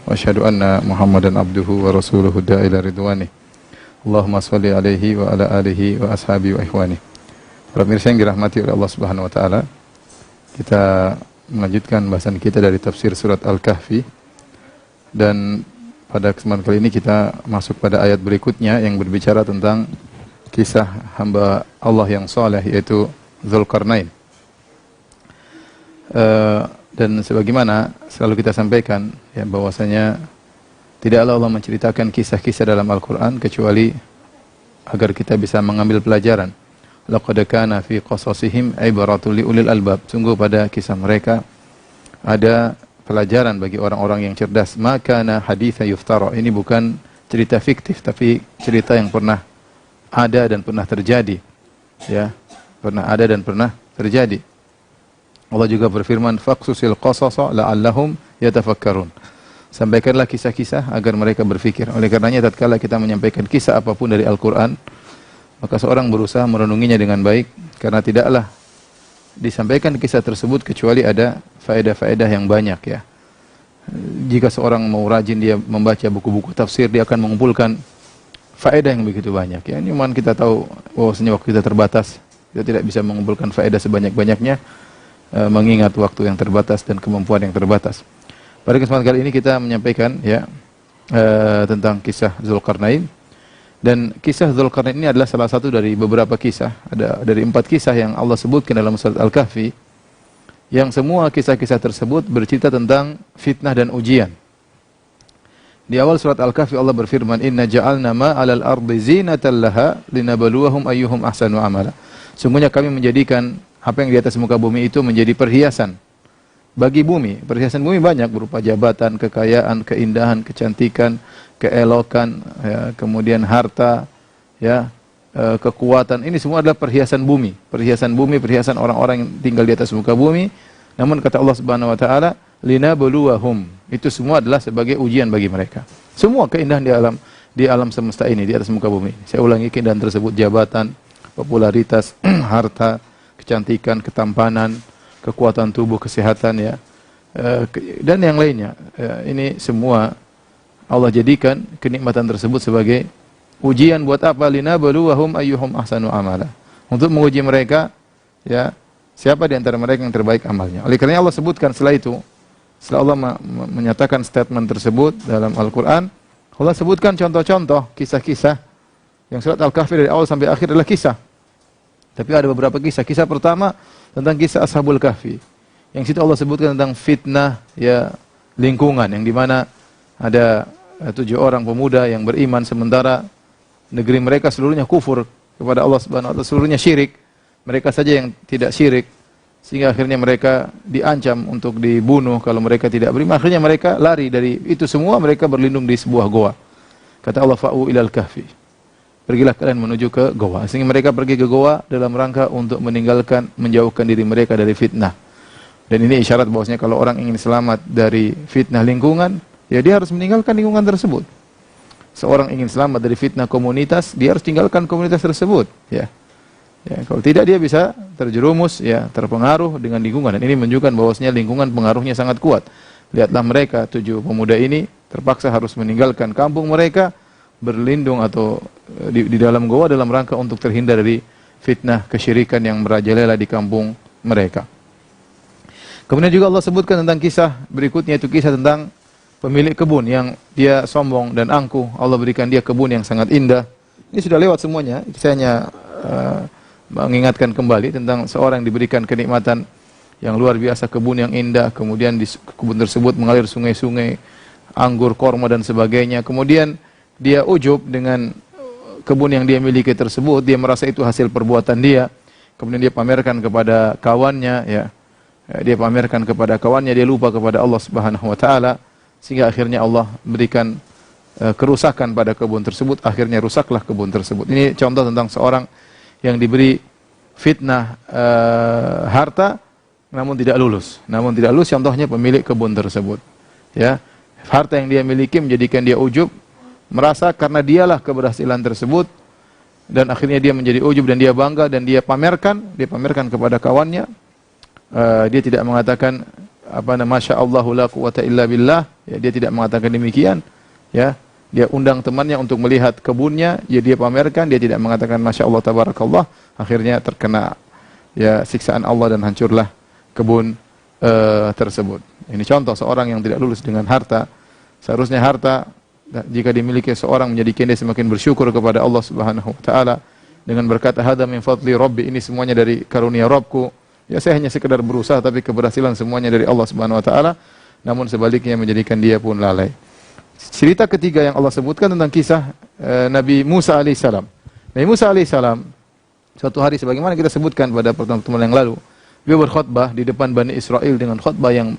wa asyhadu anna Muhammadan abduhu wa rasuluhu da'ila ridwani. Allahumma shalli alaihi wa ala alihi wa ashabi wa ikhwani. Para pemirsa yang dirahmati oleh Allah Subhanahu wa taala, kita melanjutkan bahasan kita dari tafsir surat Al-Kahfi, dan pada kesempatan kali ini kita masuk pada ayat berikutnya yang berbicara tentang kisah hamba Allah yang saleh, yaitu Dzulqarnain. Dan sebagaimana selalu kita sampaikan, ya, bahwasanya tidaklah Allah menceritakan kisah-kisah dalam Al-Quran kecuali agar kita bisa mengambil pelajaran. Laqad kana fi qasasihim ibratul liulil albab. Sungguh pada kisah mereka ada pelajaran bagi orang-orang yang cerdas. Ma kana haditsa yuftara. Ini bukan cerita fiktif, tapi cerita yang pernah ada dan pernah terjadi. Ya, pernah ada dan pernah terjadi. Allah juga berfirman, faqsusil qasasa la'allahum yatafakkarun. Sampaikanlah kisah-kisah agar mereka berfikir. Oleh karenanya tatkala kita menyampaikan kisah apapun dari Al-Qur'an, maka seorang berusaha merenunginya dengan baik, karena tidaklah disampaikan kisah tersebut kecuali ada faedah-faedah yang banyak, ya. Jika seorang mau rajin dia membaca buku-buku tafsir, dia akan mengumpulkan faedah yang begitu banyak, ya. Ini memang kita tahu bahwasanya waktu kita terbatas, kita tidak bisa mengumpulkan faedah sebanyak-banyaknya, mengingat waktu yang terbatas dan kemampuan yang terbatas. Pada kesempatan kali ini kita menyampaikan, ya, tentang kisah Dzulqarnain. Dan kisah Dzulqarnain ini adalah salah satu dari beberapa kisah, ada dari 4 kisah yang Allah sebutkan dalam surat Al-Kahfi, yang semua kisah-kisah tersebut bercerita tentang fitnah dan ujian. Di awal surat Al-Kahfi Allah berfirman, inna ja'alna ma 'alal ardi zinatan laha linabluwahum ayyuhum ahsanu amala. Sungguhnya kami menjadikan apa yang di atas muka bumi itu menjadi perhiasan bagi bumi. Perhiasan bumi banyak, berupa jabatan, kekayaan, keindahan, kecantikan, keelokan, ya, kemudian harta, ya, kekuatan. Ini semua adalah perhiasan bumi. Perhiasan bumi, perhiasan orang-orang yang tinggal di atas muka bumi. Namun kata Allah Subhanahu wa taala, linabluwahum. Itu semua adalah sebagai ujian bagi mereka. Semua keindahan di alam semesta ini, di atas muka bumi. Saya ulangi, keindahan tersebut jabatan, popularitas, harta, kecantikan, ketampanan, kekuatan tubuh, kesehatan, ya, dan yang lainnya. Ini semua Allah jadikan kenikmatan tersebut sebagai ujian buat apa? Linabluwahum ayyuhum ahsanu amala. Untuk menguji mereka, ya, siapa di antara mereka yang terbaik amalnya. Oleh karena Allah sebutkan setelah itu, setelah Allah menyatakan statement tersebut dalam Al-Quran, Allah sebutkan contoh-contoh kisah-kisah yang surat Al-Kahfi dari awal sampai akhir adalah kisah. Tapi ada beberapa kisah. Kisah pertama tentang kisah Ashabul Kahfi. Yang situ Allah sebutkan tentang fitnah, ya, lingkungan, yang dimana ada 7 orang pemuda yang beriman sementara negeri mereka seluruhnya kufur kepada Allah Subhanahu wa taala, seluruhnya syirik. Mereka saja yang tidak syirik, sehingga akhirnya mereka diancam untuk dibunuh kalau mereka tidak beriman. Akhirnya mereka lari dari itu semua, mereka berlindung di sebuah goa. Kata Allah, fa'u ilal kahfi. Pergilah kalian menuju ke goa. Sehingga mereka pergi ke goa dalam rangka untuk menjauhkan diri mereka dari fitnah. Dan ini isyarat bahwasanya kalau orang ingin selamat dari fitnah lingkungan, ya dia harus meninggalkan lingkungan tersebut. Seorang ingin selamat dari fitnah komunitas, dia harus tinggalkan komunitas tersebut, ya. Ya, kalau tidak dia bisa terjerumus, ya, terpengaruh dengan lingkungan. Dan ini menunjukkan bahwasanya lingkungan pengaruhnya sangat kuat. Lihatlah mereka 7 pemuda ini terpaksa harus meninggalkan kampung mereka, berlindung atau di dalam goa dalam rangka untuk terhindar dari fitnah kesyirikan yang merajalela di kampung mereka. Kemudian juga Allah sebutkan tentang kisah berikutnya, itu kisah tentang pemilik kebun yang dia sombong dan angkuh. Allah berikan dia kebun yang sangat indah. Ini sudah lewat semuanya. Saya hanya mengingatkan kembali tentang seorang yang diberikan kenikmatan yang luar biasa, kebun yang indah, kemudian di kebun tersebut mengalir sungai-sungai, anggur, korma dan sebagainya. Kemudian dia ujub dengan kebun yang dia miliki tersebut, dia merasa itu hasil perbuatan dia. Kemudian dia pamerkan kepada kawannya, ya. Dia pamerkan kepada kawannya, dia lupa kepada Allah Subhanahu wa taala, sehingga akhirnya Allah berikan kerusakan pada kebun tersebut, akhirnya rusaklah kebun tersebut. Ini contoh tentang seorang yang diberi fitnah harta namun tidak lulus. Contohnya pemilik kebun tersebut, ya. Harta yang dia miliki menjadikan dia ujub, merasa karena dialah keberhasilan tersebut, dan akhirnya dia menjadi ujub dan dia bangga dan dia pamerkan kepada kawannya. Dia tidak mengatakan Masya Allah la quwata illa billah, ya, dia tidak mengatakan demikian, ya. Dia undang temannya untuk melihat kebunnya, ya dia pamerkan, dia tidak mengatakan Masya Allah tabarakallah, akhirnya terkena ya siksaan Allah dan hancurlah kebun tersebut. Ini contoh seorang yang tidak lulus dengan harta. Seharusnya harta jika dimiliki seorang menjadikan dia semakin bersyukur kepada Allah Subhanahu wa taala dengan berkata hadza min fadli rabbi, ini semuanya dari karunia Rabbku. Ya saya hanya sekedar berusaha tapi keberhasilan semuanya dari Allah Subhanahu wa taala. Namun sebaliknya menjadikan dia pun lalai. Cerita ketiga yang Allah sebutkan tentang kisah Nabi Musa alaihissalam. Nabi Musa alaihissalam suatu hari sebagaimana kita sebutkan pada pertemuan yang lalu, beliau berkhutbah di depan Bani Israel dengan khutbah yang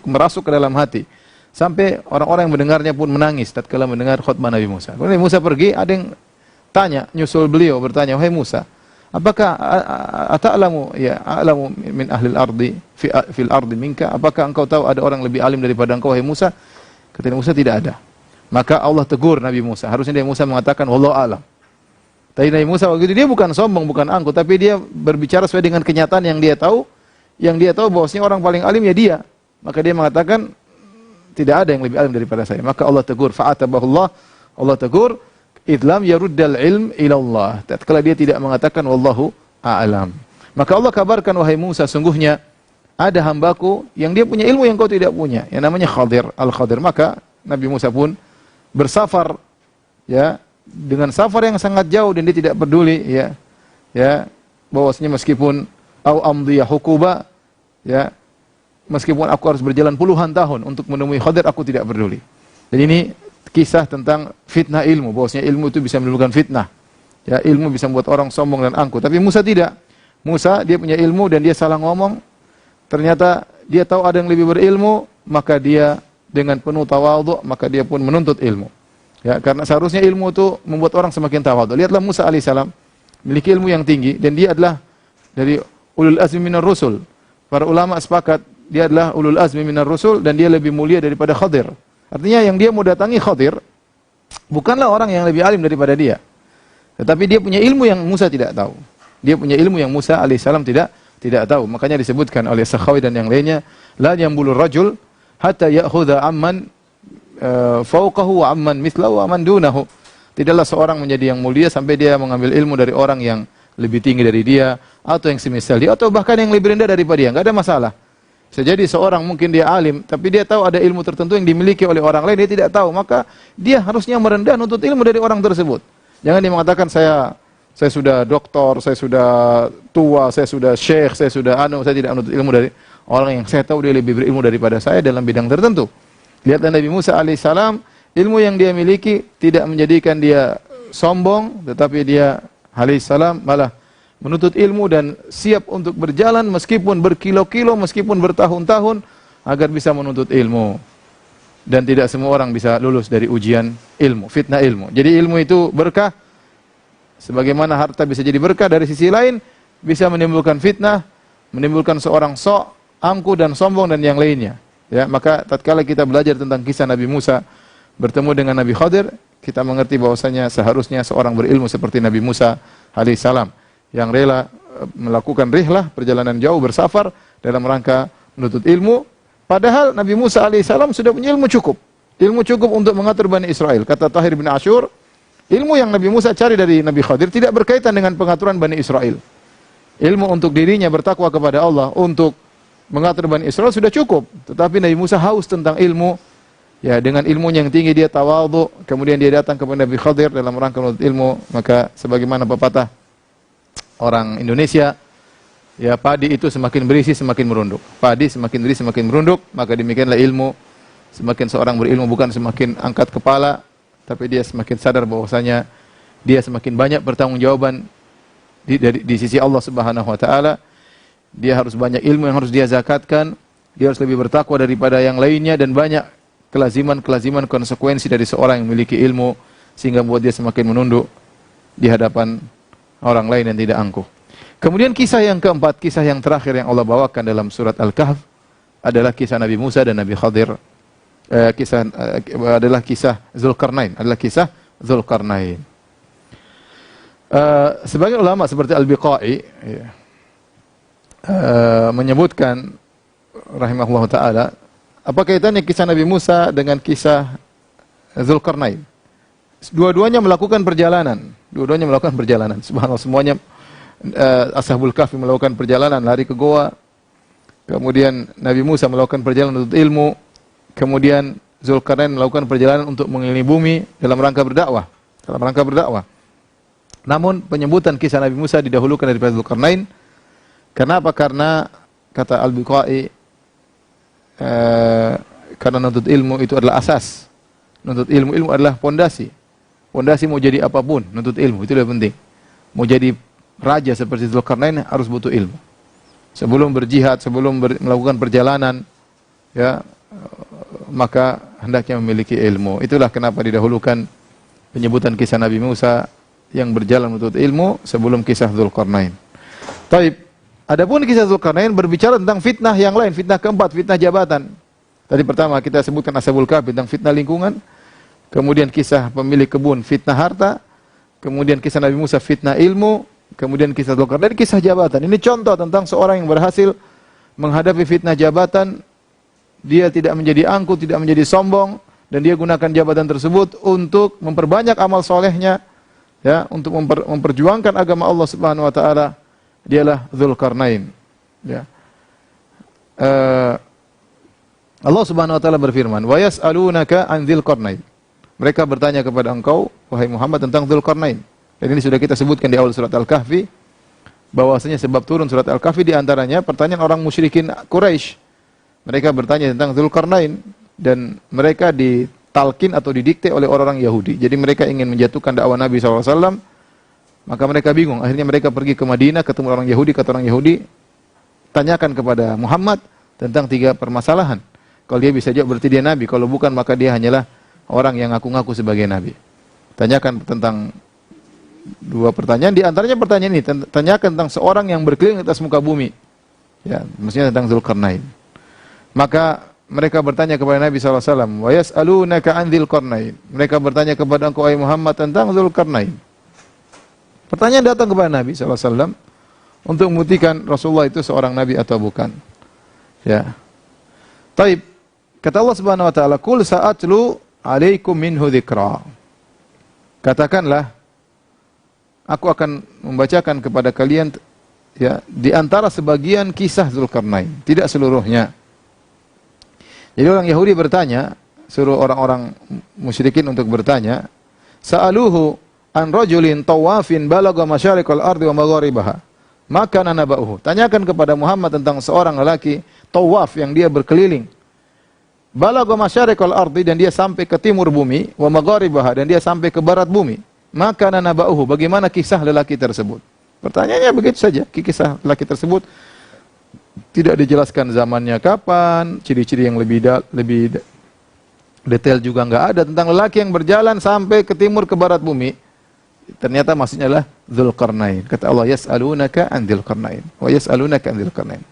merasuk ke dalam hati. Sampai orang-orang yang mendengarnya pun menangis tatkala mendengar khutbah Nabi Musa. Kemudian Nabi Musa pergi, ada yang tanya, nyusul beliau bertanya, "Wahai Musa, apakah ata'lamu ya a'lamu min ahli al-ardi fil ardi minka? Apakah engkau tahu ada orang lebih alim daripada engkau wahai Musa?" Kata Musa, tidak ada. Maka Allah tegur Nabi Musa. Harusnya Nabi Musa mengatakan wallahu a'lam. Tapi Nabi Musa waktu itu dia bukan sombong, bukan angkuh, tapi dia berbicara sesuai dengan kenyataan yang dia tahu. Yang dia tahu bahwasanya orang paling alim ya dia. Maka dia mengatakan tidak ada yang lebih alim daripada saya. Maka Allah tegur, fa'atabahullah. Allah tegur, idlam yaruddal ilm ilallah. Tatkala dia tidak mengatakan wallahu a'lam. Maka Allah kabarkan, wahai Musa, sungguhnya ada hambaku yang dia punya ilmu yang kau tidak punya, yang namanya Khadir, Al-Khadir. Maka Nabi Musa pun bersafar, ya, dengan safar yang sangat jauh dan dia tidak peduli, ya, bahwasanya meskipun au amdiya hukuba, ya, meskipun aku harus berjalan puluhan tahun untuk menemui Khadir, aku tidak peduli. Jadi ini kisah tentang fitnah ilmu, bahwasanya ilmu itu bisa menimbulkan fitnah. Ya, ilmu bisa membuat orang sombong dan angkuh, tapi Musa tidak. Musa dia punya ilmu dan dia salah ngomong. Ternyata dia tahu ada yang lebih berilmu, maka dia dengan penuh tawadhu, maka dia pun menuntut ilmu. Ya, karena seharusnya ilmu itu membuat orang semakin tawadhu. Lihatlah Musa alaihissalam memiliki ilmu yang tinggi dan dia adalah dari ulul azmi minar rusul. Para ulama sepakat dia adalah ulul azmi minar rusul dan dia lebih mulia daripada Khadir. Artinya yang dia mau datangi Khadir bukanlah orang yang lebih alim daripada dia. Tetapi dia punya ilmu yang Musa tidak tahu. Dia punya ilmu yang Musa alaihissalam tidak tahu. Makanya disebutkan oleh Sakhawi dan yang lainnya, la yambulur rajul hatta ya'khudha amman fawqahu wa amman mithlahu wa amman dunahu. Tidaklah seorang menjadi yang mulia sampai dia mengambil ilmu dari orang yang lebih tinggi dari dia atau yang semisal dia atau bahkan yang lebih rendah daripada dia. Enggak ada masalah. Bisa jadi seorang mungkin dia alim tapi dia tahu ada ilmu tertentu yang dimiliki oleh orang lain dia tidak tahu, maka dia harusnya merendah nuntut ilmu dari orang tersebut. Jangan dia mengatakan saya sudah doktor, saya sudah tua, saya sudah syekh, saya tidak menuntut ilmu dari orang yang saya tahu dia lebih berilmu daripada saya dalam bidang tertentu. Lihatlah Nabi Musa alaihissalam, ilmu yang dia miliki tidak menjadikan dia sombong, tetapi dia alaihissalam malah menuntut ilmu dan siap untuk berjalan meskipun berkilo-kilo, meskipun bertahun-tahun agar bisa menuntut ilmu. Dan tidak semua orang bisa lulus dari ujian ilmu, fitnah ilmu. Jadi ilmu itu berkah. Sebagaimana harta bisa jadi berkah, dari sisi lain bisa menimbulkan fitnah, menimbulkan seorang sok, angkuh dan sombong dan yang lainnya. Ya, maka tatkala kita belajar tentang kisah Nabi Musa bertemu dengan Nabi Khadir, kita mengerti bahwasanya seharusnya seorang berilmu seperti Nabi Musa alaihissalam yang rela melakukan rihlah, perjalanan jauh bersafar dalam rangka menuntut ilmu. Padahal Nabi Musa alaihissalam sudah punya ilmu cukup. Ilmu cukup untuk mengatur Bani Israel. Kata Tahir bin Ashur, ilmu yang Nabi Musa cari dari Nabi Khadir tidak berkaitan dengan pengaturan Bani Israel. Ilmu untuk dirinya bertakwa kepada Allah, untuk mengatur Bani Israel sudah cukup. Tetapi Nabi Musa haus tentang ilmu. Ya, dengan ilmunya yang tinggi dia tawadhu, kemudian dia datang kepada Nabi Khadir dalam rangka menuntut ilmu. Maka sebagaimana pepatah orang Indonesia, ya padi itu semakin berisi semakin merunduk. Padi semakin berisi semakin merunduk, maka demikianlah ilmu. Semakin seorang berilmu bukan semakin angkat kepala, tapi dia semakin sadar bahwasanya dia semakin banyak pertanggungjawaban di sisi Allah Subhanahu wa taala. Dia harus banyak ilmu yang harus dia zakatkan, dia harus lebih bertakwa daripada yang lainnya dan banyak kelaziman konsekuensi dari seorang yang memiliki ilmu sehingga membuat dia semakin menunduk di hadapan orang lain yang tidak angkuh. Kemudian kisah yang keempat, kisah yang terakhir yang Allah bawakan dalam surat Al-Kahf adalah kisah Nabi Musa dan Nabi Khadir. Adalah kisah Zulkarnain, sebagian ulama seperti Al-Biqai menyebutkan rahimahullah taala, apa kaitannya kisah Nabi Musa dengan kisah Dzulkarnain? Dua-duanya melakukan perjalanan. Dua-duanya melakukan perjalanan. Subhanallah, semuanya Ashabul Kahfi melakukan perjalanan lari ke goa. Kemudian Nabi Musa melakukan perjalanan untuk ilmu. Kemudian Dzulkarnain melakukan perjalanan untuk mengelilingi bumi dalam rangka berdakwah. Dalam rangka berdakwah. Namun penyebutan kisah Nabi Musa didahulukan daripada Dzulkarnain. Kenapa? Karena kata Al-Biqai, karena nuntut ilmu itu adalah asas. Nuntut ilmu adalah pondasi. Pondasi mau jadi apapun, nuntut ilmu itu lebih penting. Mau jadi raja seperti Dzulkarnain harus butuh ilmu. Sebelum berjihad, sebelum melakukan perjalanan, ya, maka hendaknya memiliki ilmu. Itulah kenapa didahulukan penyebutan kisah Nabi Musa yang berjalan menuntut ilmu sebelum kisah Dzulkarnain. Taib. Adapun kisah Dzulkarnain berbicara tentang fitnah yang lain, fitnah keempat, fitnah jabatan. Tadi pertama kita sebutkan Ashabul Kahfi tentang fitnah lingkungan, kemudian kisah pemilik kebun fitnah harta, kemudian kisah Nabi Musa fitnah ilmu, kemudian kisah Dzulkarnain kisah jabatan. Ini contoh tentang seorang yang berhasil menghadapi fitnah jabatan. Dia tidak menjadi angkuh, tidak menjadi sombong, dan dia gunakan jabatan tersebut untuk memperbanyak amal solehnya, ya, untuk memperjuangkan agama Allah Subhanahu wa taala. Dialah Dzulkarnain, ya. Allah Subhanahu wa taala berfirman, "Wa yas'alunaka 'an Dzulkarnain." Mereka bertanya kepada engkau wahai Muhammad tentang Dzulkarnain. Dan ini sudah kita sebutkan di awal surat Al-Kahfi bahwasanya sebab turun surat Al-Kahfi di antaranya pertanyaan orang musyrikin Quraisy. Mereka bertanya tentang Dzulkarnain dan mereka ditalkin atau didikte oleh orang-orang Yahudi. Jadi mereka ingin menjatuhkan dakwah Nabi SAW. Maka mereka bingung. Akhirnya mereka pergi ke Madinah, ketemu orang Yahudi, kata orang Yahudi, tanyakan kepada Muhammad tentang 3 permasalahan. Kalau dia bisa jawab berarti dia Nabi. Kalau bukan maka dia hanyalah orang yang ngaku-ngaku sebagai Nabi. Tanyakan tentang 2 pertanyaan. Di antaranya pertanyaan ini, tanyakan tentang seorang yang berkeliling atas muka bumi. Ya, maksudnya tentang Dzulkarnain. Maka mereka bertanya kepada Nabi SAW, "Wa yas'alunaka 'an Dzulkarnain." Mereka bertanya kepada engkau wahai Muhammad tentang Dzulkarnain. Pertanyaan datang kepada Nabi SAW untuk membuktikan Rasulullah itu seorang Nabi atau bukan. Ya. Taib. Kata Allah Subhanahu wa taala, "Qul sa'atlu 'alaikum minhu dzikra." Katakanlah, aku akan membacakan kepada kalian, ya, di antara sebagian kisah Dzulkarnain, tidak seluruhnya. Jadi orang Yahudi bertanya, suruh orang-orang musyrikin untuk bertanya, "Sa'aluhu an rajulin tawafin balagha masyariqal ardi wa magharibaha. Maka nanaba'uhu." Tanyakan kepada Muhammad tentang seorang lelaki tawaf yang dia berkeliling. Balagha masyariqal ardi, dan dia sampai ke timur bumi, wa magharibaha, dan dia sampai ke barat bumi. Maka nanaba'uhu, bagaimana kisah lelaki tersebut? Pertanyaannya begitu saja, kisah lelaki tersebut tidak dijelaskan zamannya kapan, ciri-ciri yang lebih detail juga enggak ada tentang lelaki yang berjalan sampai ke timur ke barat bumi. Ternyata maksudnya adalah Dzulkarnain. Kata Allah, "Yas'alunaka 'an Dzulkarnain." Wa yas'alunaka 'an Dzulkarnain.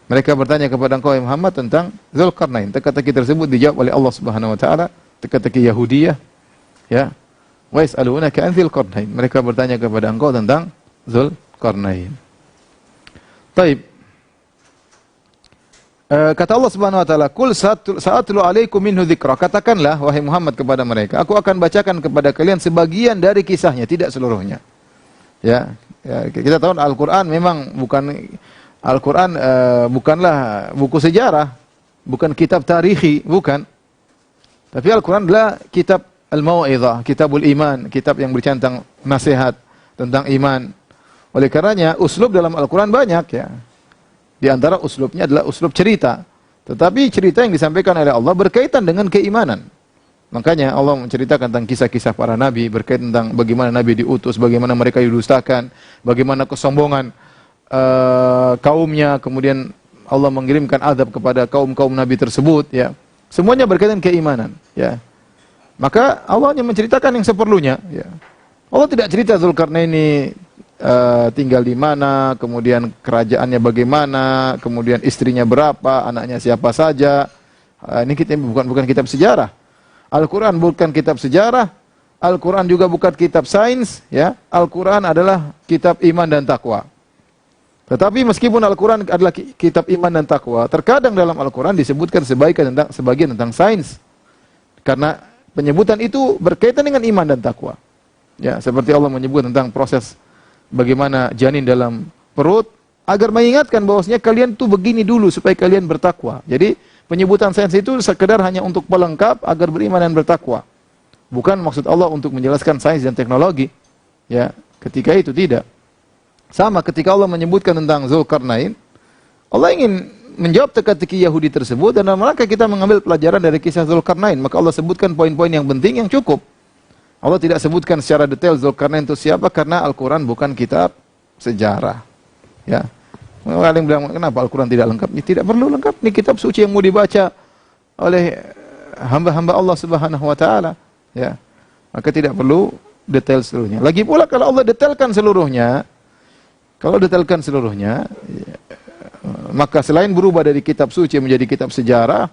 Mereka bertanya kepada engkau Muhammad tentang Dzulkarnain. Teka-teki tersebut dijawab oleh Allah Subhanahu wa taala, teka-teki Yahudiyah, ya. Wa yas'alunaka 'an Dzulkarnain. Mereka bertanya kepada engkau tentang Dzulkarnain. Taib. Kata Allah Subhanahu wa taala, "Qul sa'atlu 'alaikum minhu dzikra." Katakanlah wahai Muhammad kepada mereka, aku akan bacakan kepada kalian sebagian dari kisahnya, tidak seluruhnya. Ya, kita tahu Al-Qur'an memang bukanlah buku sejarah, bukan kitab tarikhi, bukan. Tapi Al-Qur'an adalah kitab al-mau'izah, kitabul iman, kitab yang berbicara tentang nasihat, tentang iman. Oleh karenanya uslub dalam Al-Qur'an banyak, ya. Di antara uslubnya adalah uslub cerita. Tetapi cerita yang disampaikan oleh Allah berkaitan dengan keimanan. Makanya Allah menceritakan tentang kisah-kisah para nabi, berkaitan tentang bagaimana nabi diutus, bagaimana mereka didustakan, bagaimana kesombongan kaumnya, kemudian Allah mengirimkan azab kepada kaum-kaum nabi tersebut, ya. Semuanya berkaitan keimanan, ya. Maka Allah hanya menceritakan yang seperlunya, ya. Allah tidak cerita Dzulkarnain ini tinggal di mana, kemudian kerajaannya bagaimana, kemudian istrinya berapa, anaknya siapa saja. Ini kita bukan kitab sejarah. Al-Quran bukan kitab sejarah. Al-Quran juga bukan kitab sains. Ya, Al-Quran adalah kitab iman dan takwa. Tetapi meskipun Al-Quran adalah kitab iman dan takwa, terkadang dalam Al-Quran disebutkan sebagian tentang sains. Karena penyebutan itu berkaitan dengan iman dan takwa. Ya, seperti Allah menyebut tentang proses bagaimana janin dalam perut, agar mengingatkan bahwasanya kalian tuh begini dulu supaya kalian bertakwa. Jadi penyebutan sains itu sekedar hanya untuk pelengkap agar beriman dan bertakwa. Bukan maksud Allah untuk menjelaskan sains dan teknologi. Ya, ketika itu tidak. Sama ketika Allah menyebutkan tentang Zulkarnain, Allah ingin menjawab teka-teki Yahudi tersebut, dan dalam rangka kita mengambil pelajaran dari kisah Zulkarnain, maka Allah sebutkan poin-poin yang penting yang cukup. Allah tidak sebutkan secara detail Zulkarnain itu siapa, karena Al-Quran bukan kitab sejarah. Ya, ada yang bilang kenapa Al-Quran tidak lengkap? Ini tidak perlu lengkap. Ini kitab suci yang mau dibaca oleh hamba-hamba Allah Subhanahu Wa Taala. Ya, maka tidak perlu detail seluruhnya. Lagi pula kalau Allah detailkan seluruhnya, maka selain berubah dari kitab suci menjadi kitab sejarah,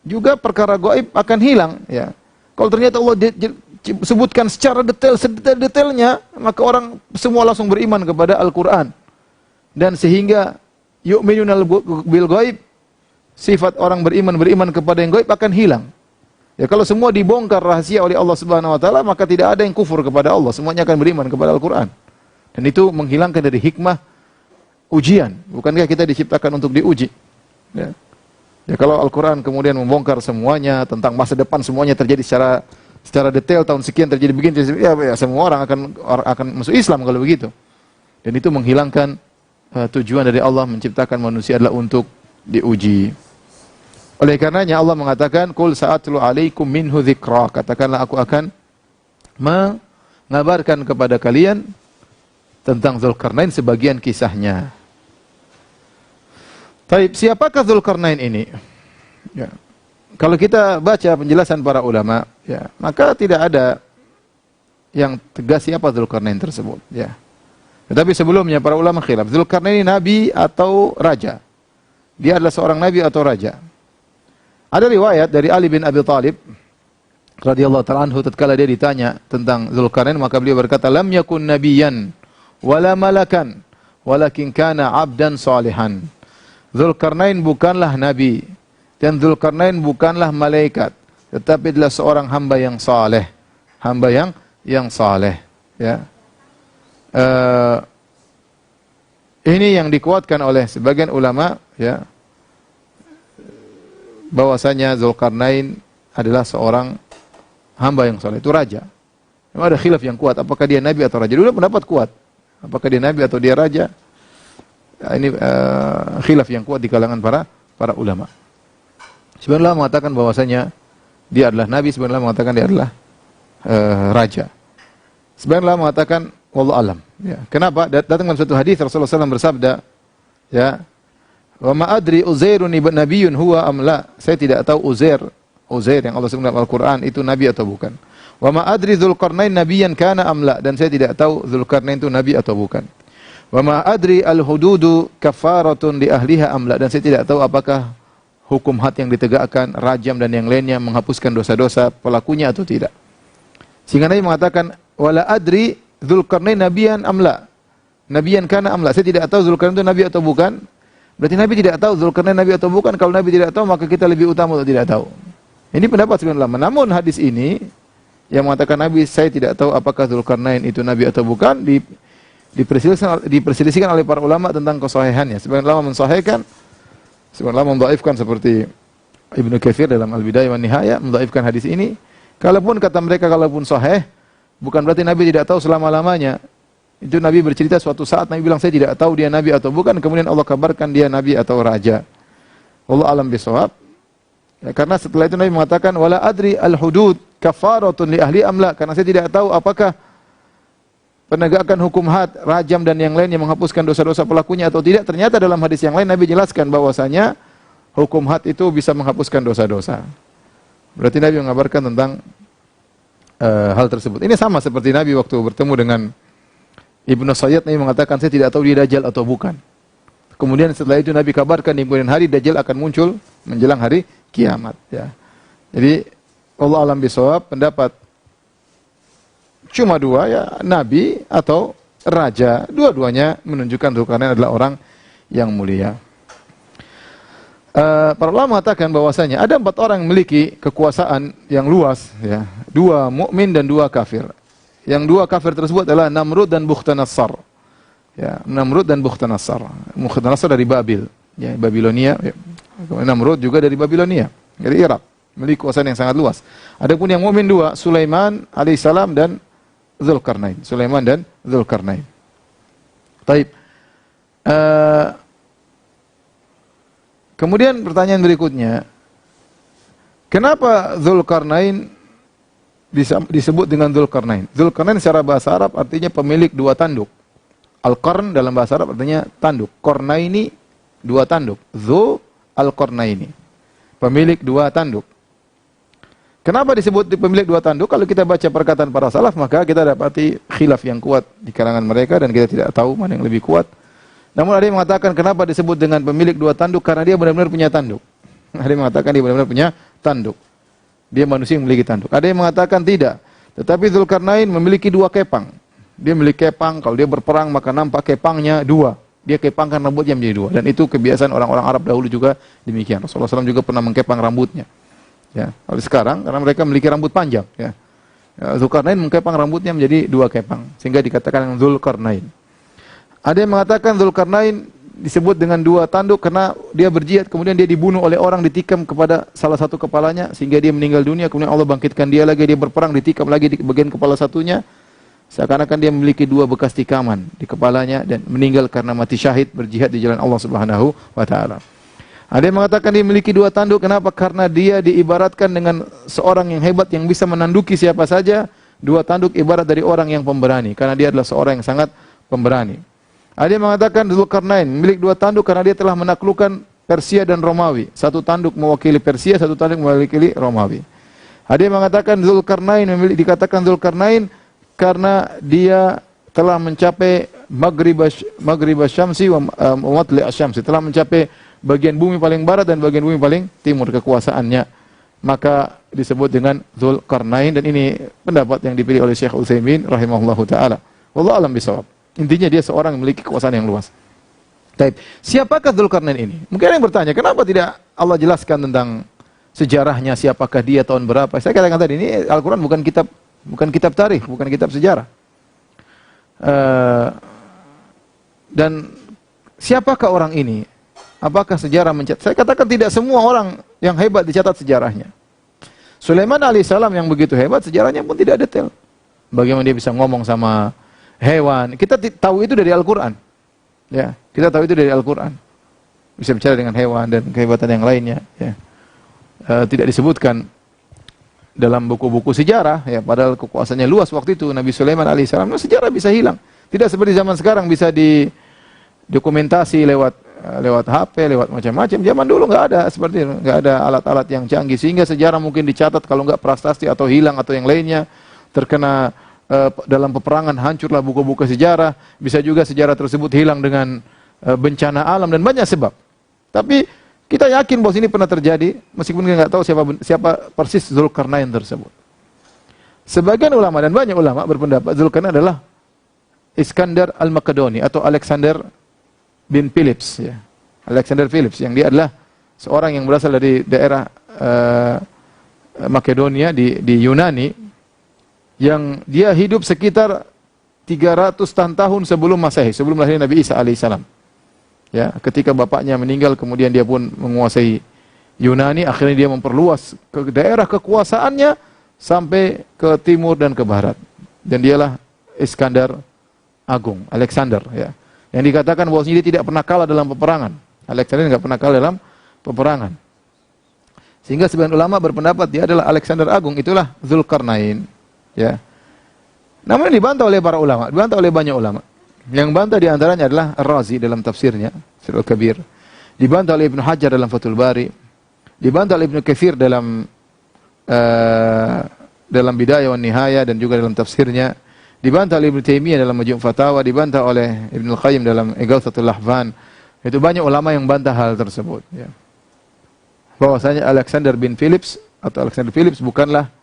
juga perkara gaib akan hilang. Ya, kalau ternyata Allah sebutkan secara detail-detailnya, maka orang semua langsung beriman kepada Al-Quran. Dan sehingga yu'minuna bil ghaib, sifat orang beriman kepada yang gaib akan hilang. Ya, kalau semua dibongkar rahasia oleh Allah Subhanahu Wa Taala, maka tidak ada yang kufur kepada Allah, semuanya akan beriman kepada Al-Quran. Dan itu menghilangkan dari hikmah ujian. Bukankah kita diciptakan untuk diuji? Ya, ya, kalau Al-Quran kemudian membongkar semuanya tentang masa depan, semuanya terjadi secara detail, tahun sekian terjadi begini, ya semua orang akan masuk Islam kalau begitu. Dan itu menghilangkan tujuan dari Allah menciptakan manusia adalah untuk diuji. Oleh karenanya Allah mengatakan, "Qul sa'atlu 'alaikum minhu dzikra." Katakanlah aku akan mengabarkan kepada kalian tentang Zulkarnain sebagian kisahnya. Taib, siapakah Zulkarnain ini? Ya. Kalau kita baca penjelasan para ulama, ya, maka tidak ada yang tegas siapa Zulkarnain tersebut. Ya. Tetapi sebelumnya para ulama khilaf, Zulkarnain ini nabi atau raja? Dia adalah seorang nabi atau raja? Ada riwayat dari Ali bin Abi Thalib radhiyallahu ta'ala anhu, tatkala dia ditanya tentang Zulkarnain, maka beliau berkata, "Lam yakun nabiyyan wala malakan, walakin kana 'abdan salihan." Zulkarnain bukanlah nabi dan Zulkarnain bukanlah malaikat, tetapi adalah seorang hamba yang saleh, hamba yang saleh. Ya. Ini yang dikuatkan oleh sebagian ulama, ya, bahwasanya Zulkarnain adalah seorang hamba yang saleh, itu raja. Memang ada khilaf yang kuat, apakah dia nabi atau raja. Dulu pendapat kuat, apakah dia nabi atau dia raja. Ini khilaf yang kuat di kalangan para ulama. Sebagian ulama mengatakan bahwasanya dia adalah nabi, sebagian ulama mengatakan dia adalah raja. Sebagian ulama mengatakan wallahu alam. Ya. Kenapa? Datang dalam satu hadis Rasulullah SAW bersabda, ya, "Wa ma adri Uzairun nabiyyun huwa am la." Saya tidak tahu Uzair yang Allah sebut dalam Al-Qur'an itu nabi atau bukan. "Wa ma adri Dzulqarnain nabiyyan kana am la." Dan saya tidak tahu Dzulqarnain itu nabi atau bukan. "Wa ma adri al-hududu kafaratun li ahliha am la." Dan saya tidak tahu apakah hukum had yang ditegakkan, rajam dan yang lainnya menghapuskan dosa-dosa pelakunya atau tidak. Sehingga Nabi mengatakan, "Wala adri Dzulqarnain nabiyyan am la." Nabiyyan kana am la. Saya tidak tahu Dzulqarnain itu nabi atau bukan. Berarti Nabi tidak tahu Dzulqarnain nabi atau bukan. Kalau Nabi tidak tahu, maka kita lebih utama untuk tidak tahu. Ini pendapat sebagian ulama. Namun hadis ini yang mengatakan Nabi saya tidak tahu apakah Dzulqarnain itu nabi atau bukan, diperselisihkan oleh para ulama tentang kesahihannya. Sebagian ulama mensahihkan, sebagian ulama mendhaifkan, seperti Ibnu Katsir dalam Al-Bidayah wan Nihayah mendhaifkan hadis ini. Kalaupun kata mereka kalaupun sahih, bukan berarti Nabi tidak tahu selama-lamanya. Itu Nabi bercerita suatu saat Nabi bilang saya tidak tahu dia nabi atau bukan, kemudian Allah kabarkan dia nabi atau raja. Wallahu alam bisawab. Ya, karena setelah itu Nabi mengatakan wala adri al-hudud kafaratun li ahli amla, karena saya tidak tahu apakah penegakan hukum had, rajam dan yang lain yang menghapuskan dosa-dosa pelakunya atau tidak. Ternyata dalam hadis yang lain Nabi jelaskan bahwasanya hukum had itu bisa menghapuskan dosa-dosa. Berarti Nabi mengabarkan tentang hal tersebut. Ini sama seperti Nabi waktu bertemu dengan Ibnu Sayyid, Nabi mengatakan saya tidak tahu dia Dajjal atau bukan. Kemudian setelah itu Nabi kabarkan di kemudian hari Dajjal akan muncul menjelang hari kiamat. Ya. Jadi Allah alam bisawab, pendapat cuma dua, ya, nabi atau raja. Dua-duanya menunjukkan Dzulkarnain adalah orang yang mulia. Para ulama mengatakan bahwasanya ada 4 orang yang memiliki kekuasaan yang luas, ya. 2 mukmin dan 2 kafir. Yang 2 kafir tersebut adalah Namrud dan Bukhtanasar. Ya, Namrud dan Bukhtanasar. Bukhtanasar dari Babil, ya, Babilonia. Ya. Namrud juga dari Babilonia, dari Irak. Memiliki kekuasaan yang sangat luas. Adapun yang mukmin 2, Sulaiman alaihissalam dan Dzulkarnain. Sulaiman dan Dzulkarnain. Taib. Kemudian pertanyaan berikutnya, kenapa Dzulkarnain disebut dengan Dzulkarnain? Dzulkarnain secara bahasa Arab artinya pemilik 2 tanduk. Al-Qarn dalam bahasa Arab artinya tanduk. Qarnaini 2 tanduk. Dzu al-Qarnaini. Pemilik 2 tanduk. Kenapa disebut pemilik 2 tanduk? Kalau kita baca perkataan para salaf, maka kita dapati khilaf yang kuat di kalangan mereka dan kita tidak tahu mana yang lebih kuat. Namun ada yang mengatakan kenapa disebut dengan pemilik 2 tanduk? Karena dia benar-benar punya tanduk. Ada yang mengatakan dia benar-benar punya tanduk. Dia manusia yang memiliki tanduk. Ada yang mengatakan tidak. Tetapi Dzulkarnain memiliki 2 kepang. Dia memiliki kepang, kalau dia berperang maka nampak kepangnya 2. Dia kepangkan rambutnya menjadi 2. Dan itu kebiasaan orang-orang Arab dahulu juga demikian. Rasulullah SAW juga pernah mengkepang rambutnya. Ya, kalau sekarang karena mereka memiliki rambut panjang, ya. Dzulkarnain mengkepang rambutnya menjadi 2 kepang sehingga dikatakan Dzulkarnain. Ada yang mengatakan Dzulkarnain disebut dengan 2 tanduk karena dia berjihad kemudian dia dibunuh oleh orang, ditikam kepada salah satu kepalanya sehingga dia meninggal dunia, kemudian Allah bangkitkan dia lagi, dia berperang, ditikam lagi di bagian kepala satunya. Seakan-akan dia memiliki 2 bekas tikaman di kepalanya dan meninggal karena mati syahid berjihad di jalan Allah Subhanahu wa taala. Ada yang mengatakan dia memiliki 2 tanduk, kenapa? Karena dia diibaratkan dengan seorang yang hebat yang bisa menanduki siapa saja. 2 tanduk ibarat dari orang yang pemberani, karena dia adalah seorang yang sangat pemberani. Ada yang mengatakan Dzulkarnain memiliki 2 tanduk karena dia telah menaklukkan Persia dan Romawi. 1 tanduk mewakili Persia, 1 tanduk mewakili Romawi. Ada yang mengatakan dikatakan Dzulkarnain karena dia telah mencapai Maghrib Syamsi wa Matli' Syamsi, telah mencapai bagian bumi paling barat dan bagian bumi paling timur kekuasaannya. Maka disebut dengan Dzulkarnain, dan ini pendapat yang dipilih oleh Syekh Utsaimin rahimahullahu taala. Wallahu a'lam bishawab. Intinya dia seorang yang memiliki kekuasaan yang luas. Baik, siapakah Dzulkarnain ini? Mungkin ada yang bertanya, kenapa tidak Allah jelaskan tentang sejarahnya, siapakah dia, tahun berapa? Saya katakan tadi, ini Al-Qur'an bukan kitab tarikh, bukan kitab sejarah. Dan siapakah orang ini? Apakah sejarah mencatat? Saya katakan tidak semua orang yang hebat dicatat sejarahnya. Sulaiman alaihissalam yang begitu hebat, sejarahnya pun tidak detail. Bagaimana dia bisa ngomong sama hewan? Kita tahu itu dari Al-Quran. Ya, kita tahu itu dari Al-Quran. Bisa bicara dengan hewan dan kehebatan yang lainnya. Ya. Tidak disebutkan dalam buku-buku sejarah. Ya, padahal kekuasaannya luas waktu itu Nabi Sulaiman alaihissalam. Nah, sejarah bisa hilang. Tidak seperti zaman sekarang bisa didokumentasi lewat HP, lewat macam-macam. Zaman dulu nggak ada seperti itu, nggak ada alat-alat yang canggih sehingga sejarah mungkin dicatat kalau nggak prasasti atau hilang atau yang lainnya, terkena dalam peperangan, hancurlah buku-buku sejarah. Bisa juga sejarah tersebut hilang dengan bencana alam dan banyak sebab. Tapi kita yakin bahwa ini pernah terjadi meskipun kita nggak tahu siapa persis Dzulkarnain tersebut. Sebagian ulama dan banyak ulama berpendapat Dzulkarnain adalah Iskandar Al-Makedoni atau Alexander bin Philips, ya. Alexander Philips, yang dia adalah seorang yang berasal dari daerah Makedonia di Yunani, yang dia hidup sekitar 300 tahun sebelum Masehi, sebelum lahir Nabi Isa alaihissalam. Ya, ketika bapaknya meninggal, kemudian dia pun menguasai Yunani, akhirnya dia memperluas ke daerah kekuasaannya sampai ke timur dan ke barat. Dan dialah Iskandar Agung, Alexander, ya. Yang dikatakan bahwa dia tidak pernah kalah dalam peperangan. Alexander tidak pernah kalah dalam peperangan. Sehingga sebagian ulama berpendapat dia adalah Alexander Agung, itulah Dzulkarnain. Ya. Namun dibantah oleh para ulama, dibantah oleh banyak ulama. Yang bantah di antaranya adalah Ar-Razi dalam tafsirnya, Tafsirul Kabir. Dibantah oleh Ibnu Hajar dalam Fathul Bari. Dibantah oleh Ibnu Katsir dalam Bidayah wan Nihayah dan juga dalam tafsirnya. Dibantah oleh Ibnu Taimiyah dalam Majmu' Fatawa, dibantah oleh Ibnu Al-Qayyim dalam Ighatsatul Lahfan. Itu banyak ulama yang bantah hal tersebut, ya. Bahwasanya Alexander bin Philips atau Alexander Philips bukanlah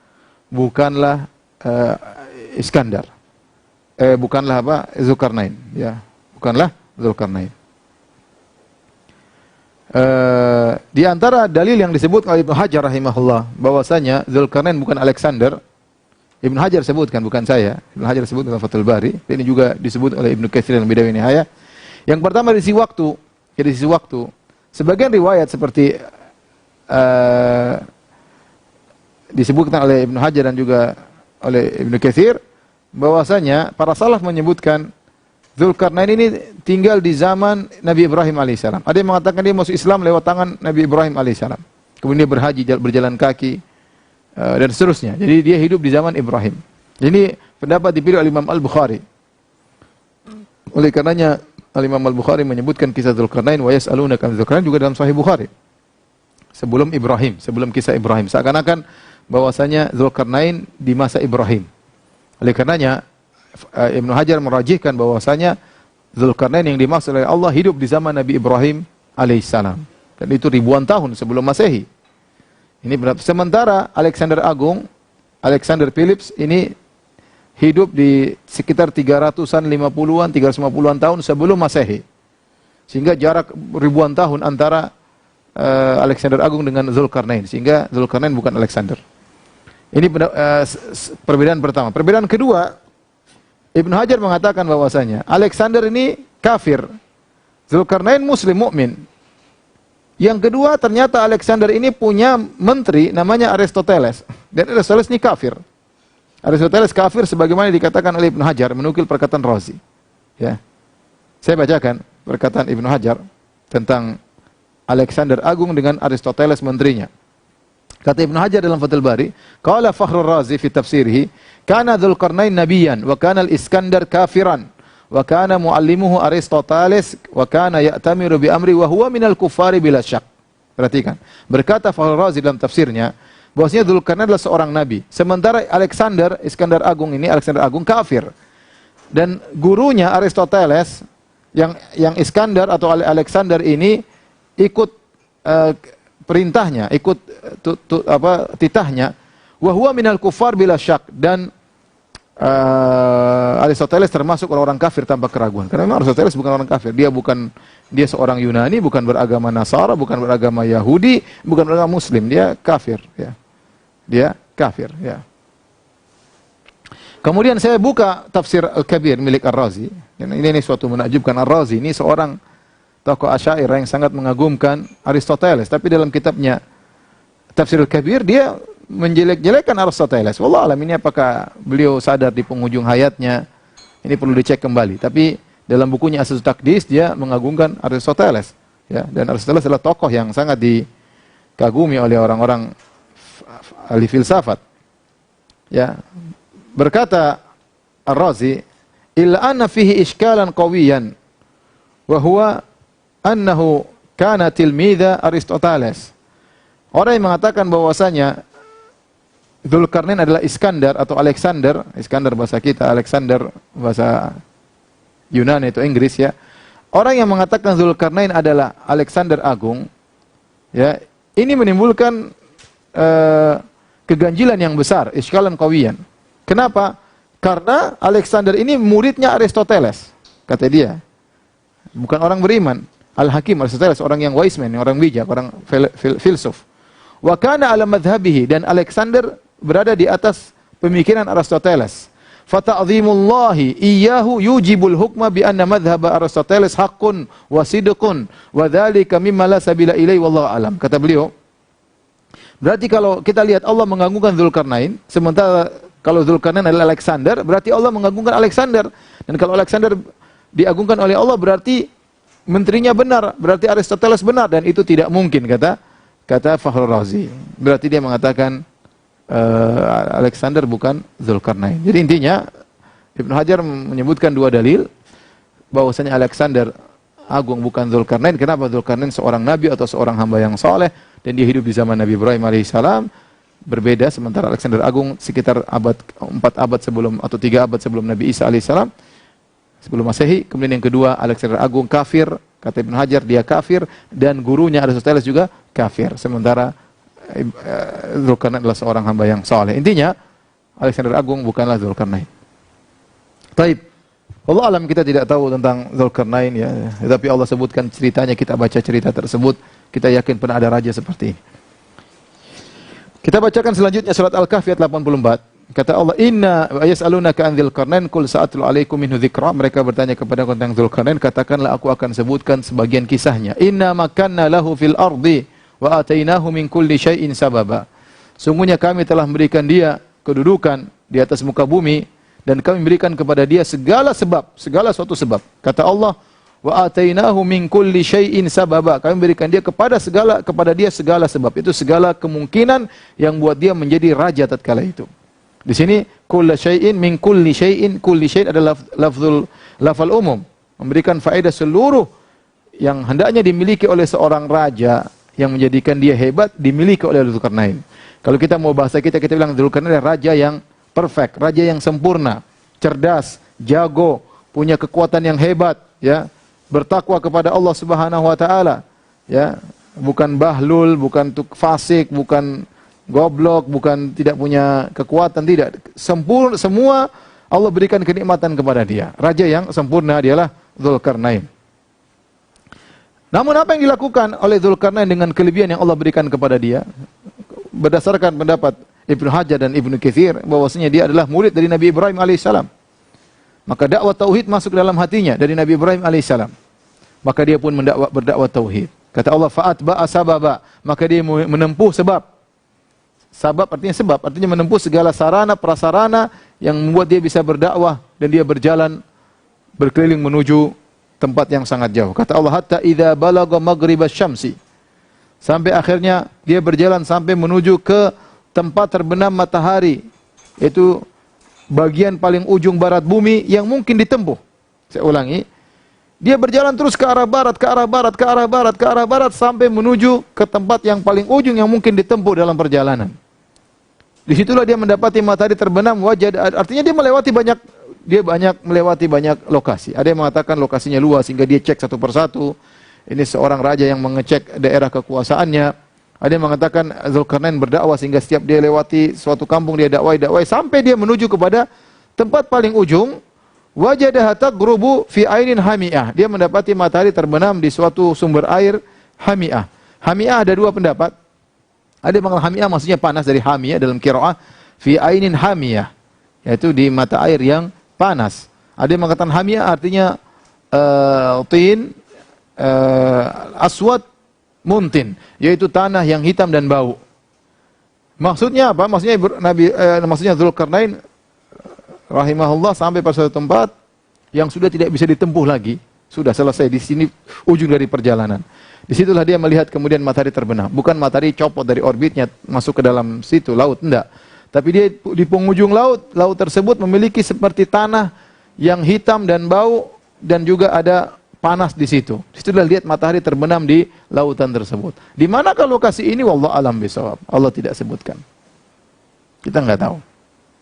Iskandar. bukanlah apa? Zulkarnain, ya. Bukanlah Zulkarnain. Di antara dalil yang disebut oleh Ibnu Hajar rahimahullah bahwasanya Zulkarnain bukan Alexander. Ibnu Hajar sebutkan, bukan saya. Ibnu Hajar sebut dalam Fathul Bari. Ini juga disebut oleh Ibnu Katsir dalam Bidayah Nihayah. Yang pertama dari sisi waktu. Dari sisi waktu. Sebagian riwayat seperti disebutkan oleh Ibnu Hajar dan juga oleh Ibnu Katsir bahwasanya para salaf menyebutkan Zulkarnain ini tinggal di zaman Nabi Ibrahim alaihissalam. Ada yang mengatakan dia masuk Islam lewat tangan Nabi Ibrahim alaihissalam. Kemudian dia berhaji, berjalan kaki, dan seterusnya. Jadi dia hidup di zaman Ibrahim. Ini pendapat dipilih oleh Imam Al-Bukhari. Oleh karenanya Imam Al-Bukhari menyebutkan kisah Zulkarnain wa yas'alunaka an Zulkarnain juga dalam Sahih Bukhari. Sebelum Ibrahim, sebelum kisah Ibrahim. Seakan-akan bahwasanya Zulkarnain di masa Ibrahim. Oleh karenanya Ibnu Hajar merajihkan bahwasanya Zulkarnain yang dimaksud oleh Allah hidup di zaman Nabi Ibrahim alaihissalam. Dan itu ribuan tahun sebelum Masehi. Ini sementara Alexander Agung, Alexander Philips ini hidup di sekitar 350-an, 350-an tahun sebelum Masehi. Sehingga jarak ribuan tahun antara Alexander Agung dengan Zulkarnain. Sehingga Zulkarnain bukan Alexander. Ini perbedaan pertama. Perbedaan kedua, Ibnu Hajar mengatakan bahwasanya Alexander ini kafir. Zulkarnain muslim mukmin. Yang kedua, ternyata Alexander ini punya menteri namanya Aristoteles. Dan Aristoteles ini kafir. Aristoteles kafir sebagaimana dikatakan oleh Ibnu Hajar menukil perkataan Razi. Ya. Saya bacakan perkataan Ibnu Hajar tentang Alexander Agung dengan Aristoteles menterinya. Kata Ibnu Hajar dalam Fathul Bari, qala Fakhrur Razi fi tafsirihi, kana Dzulqarnain nabiyyan wa kana al-Iskandar kafiran. Wa kana muallimuhu Aristoteles wa kana ya'tamiru bi amri wa huwa minal kuffari bila syak. Perhatikan. Berkata Fakhrul Razi dalam tafsirnya bahwasanya Dzulqarnain adalah seorang nabi. Sementara Iskandar Agung ini Alexander Agung kafir. Dan gurunya Aristoteles yang Iskandar atau Alexander ini ikut perintahnya, ikut titahnya. Wa huwa minal kuffar bila syak, dan Aristoteles termasuk orang-orang kafir tanpa keraguan. Karena memang Aristoteles bukan orang kafir. Dia seorang Yunani, bukan beragama Nasara, bukan beragama Yahudi, bukan beragama Muslim. Dia kafir. Ya. Dia kafir. Ya. Kemudian saya buka tafsir Al-Kabir milik Ar-Razi. Ini suatu menakjubkan. Ar-Razi ini seorang tokoh Asy'ariyah yang sangat mengagumkan Aristoteles. Tapi dalam kitabnya Tafsir Al-Kabir dia menjelek-jelekan Aristoteles. Wallah alam, ini apakah beliau sadar di penghujung hayatnya? Ini perlu dicek kembali. Tapi dalam bukunya Asas Taqdis dia mengagungkan Aristoteles. Ya, dan Aristoteles adalah tokoh yang sangat dikagumi oleh orang-orang ahli filsafat. Ya. Berkata Ar-Razi, "Illa anna fihi ishkalan qawiyan wa huwa annahu kana tilmidha Aristoteles." Orang yang mengatakan bahwasanya Dzulqarnain adalah Iskandar atau Alexander, Iskandar bahasa kita, Alexander bahasa Yunani itu Inggris ya. Orang yang mengatakan Dzulqarnain adalah Alexander Agung, ya, ini menimbulkan keganjilan yang besar, iskalan qawiyan. Kenapa? Karena Alexander ini muridnya Aristoteles, kata dia. Bukan orang beriman. Al-Hakim Aristoteles, orang yang wise man, orang bijak, orang filsuf. Wa kana ala madhhabihi, dan Alexander berada di atas pemikiran Aristoteles. Fata'dhimullahi iyyahu yujibul hukma bi anna madhhab Aristoteles haqqun wa sidqun wa dzalika mimma la sabila ilaihi wallahu alam. Kata beliau, berarti kalau kita lihat Allah mengagungkan Dzulqarnain, sementara kalau Dzulqarnain adalah Alexander, berarti Allah mengagungkan Alexander. Dan kalau Alexander diagungkan oleh Allah, berarti menterinya benar, berarti Aristoteles benar, dan itu tidak mungkin, kata Fakhrul Razi. Berarti dia mengatakan Alexander bukan Dzulqarnain. Jadi intinya Ibnu Hajar menyebutkan dua dalil bahwasanya Alexander Agung bukan Dzulqarnain. Kenapa? Dzulqarnain seorang nabi atau seorang hamba yang saleh dan dia hidup di zaman Nabi Ibrahim alaihissalam. Berbeda, sementara Alexander Agung sekitar 4 abad sebelum atau 3 abad sebelum Nabi Isa alaihissalam, sebelum Masehi. Kemudian yang kedua, Alexander Agung kafir, kata Ibnu Hajar dia kafir, dan gurunya Aristoteles juga kafir. Sementara Dzulqarnain adalah seorang hamba yang saleh. Intinya Alexander Agung bukanlah Dzulqarnain. Taib. Allah alam kita tidak tahu tentang Dzulkarnain ya. Tetapi Allah sebutkan ceritanya, kita baca cerita tersebut, kita yakin pernah ada raja seperti ini. Kita bacakan selanjutnya surat Al-Kahfi ayat 84. Kata Allah, "Inna yas'alunaka an Dzulkarnain qul sa'atlu 'alaikum minhu dzikra." Mereka bertanya kepada tentang Dzulkarnain, katakanlah aku akan sebutkan sebagian kisahnya. "Inna makanna lahu fil ardi wa atainahu min kulli syai'in sababa." Sungguhnya kami telah memberikan dia kedudukan di atas muka bumi dan kami berikan kepada dia segala sebab, segala suatu sebab. Kata Allah, "Wa atainahu min kulli syai'in sababa." Kami berikan dia kepada dia segala sebab. Itu segala kemungkinan yang buat dia menjadi raja tatkala itu. Di sini kullu syai'in min kulli syai'in, kulli syai' adalah lafal umum, memberikan faedah seluruh yang hendaknya dimiliki oleh seorang raja yang menjadikan dia hebat dimiliki oleh Dzulkarnain. Kalau kita mau bahasa kita bilang Dzulkarnain adalah raja yang perfect, raja yang sempurna, cerdas, jago, punya kekuatan yang hebat, ya, bertakwa kepada Allah Subhanahu wa taala, ya, bukan bahlul, bukan fasik, bukan goblok, bukan tidak punya kekuatan, tidak. Sempurna, semua Allah berikan kenikmatan kepada dia. Raja yang sempurna dialah Dzulkarnain. Namun apa yang dilakukan oleh Dzulkarnain dengan kelebihan yang Allah berikan kepada dia? Berdasarkan pendapat Ibnu Hajar dan Ibnu Katsir bahwasanya dia adalah murid dari Nabi Ibrahim alaihissalam. Maka dakwah tauhid masuk dalam hatinya dari Nabi Ibrahim alaihissalam. Maka dia pun berdakwah tauhid. Kata Allah, "Fa'atba'a sababa." Maka dia menempuh sebab. Sabab artinya sebab, artinya menempuh segala sarana prasarana yang membuat dia bisa berdakwah dan dia berjalan berkeliling menuju tempat yang sangat jauh. Kata Allah, "Hatta idza balagha maghribasy syamsi." Sampai akhirnya dia berjalan sampai menuju ke tempat terbenam matahari, yaitu bagian paling ujung barat bumi yang mungkin ditempuh. Saya ulangi. Dia berjalan terus ke arah barat, ke arah barat, ke arah barat, ke arah barat sampai menuju ke tempat yang paling ujung yang mungkin ditempuh dalam perjalanan. Disitulah dia mendapati matahari terbenam, artinya dia melewati banyak lokasi. Ada yang mengatakan lokasinya luas sehingga dia cek satu persatu. Ini seorang raja yang mengecek daerah kekuasaannya. Ada yang mengatakan Dzulkarnain berdakwah sehingga setiap dia lewati suatu kampung dia dakwai sampai dia menuju kepada tempat paling ujung. Wajadaha taghrubu fi ainin hami'ah. Dia mendapati matahari terbenam di suatu sumber air hami'ah. Hami'ah ada dua pendapat. Ada yang mengatakan hami'ah maksudnya panas dari hamiyah dalam qiraah fi ainin hamiyah, yaitu di mata air yang panas. Ada yang mengatakan hamiyah artinya tin aswad muntin, yaitu tanah yang hitam dan bau. Maksudnya apa? Maksudnya Dzulkarnain rahimahullah sampai pada suatu tempat yang sudah tidak bisa ditempuh lagi, sudah selesai di sini ujung dari perjalanan. Disitulah dia melihat kemudian matahari terbenam. Bukan matahari copot dari orbitnya masuk ke dalam situ laut, enggak. Tapi dia di penghujung laut tersebut memiliki seperti tanah yang hitam dan bau dan juga ada panas di situ. Disitulah lihat matahari terbenam di lautan tersebut. Di manakah lokasi ini? Wallahu alam bisawab. Allah tidak sebutkan. Kita enggak tahu.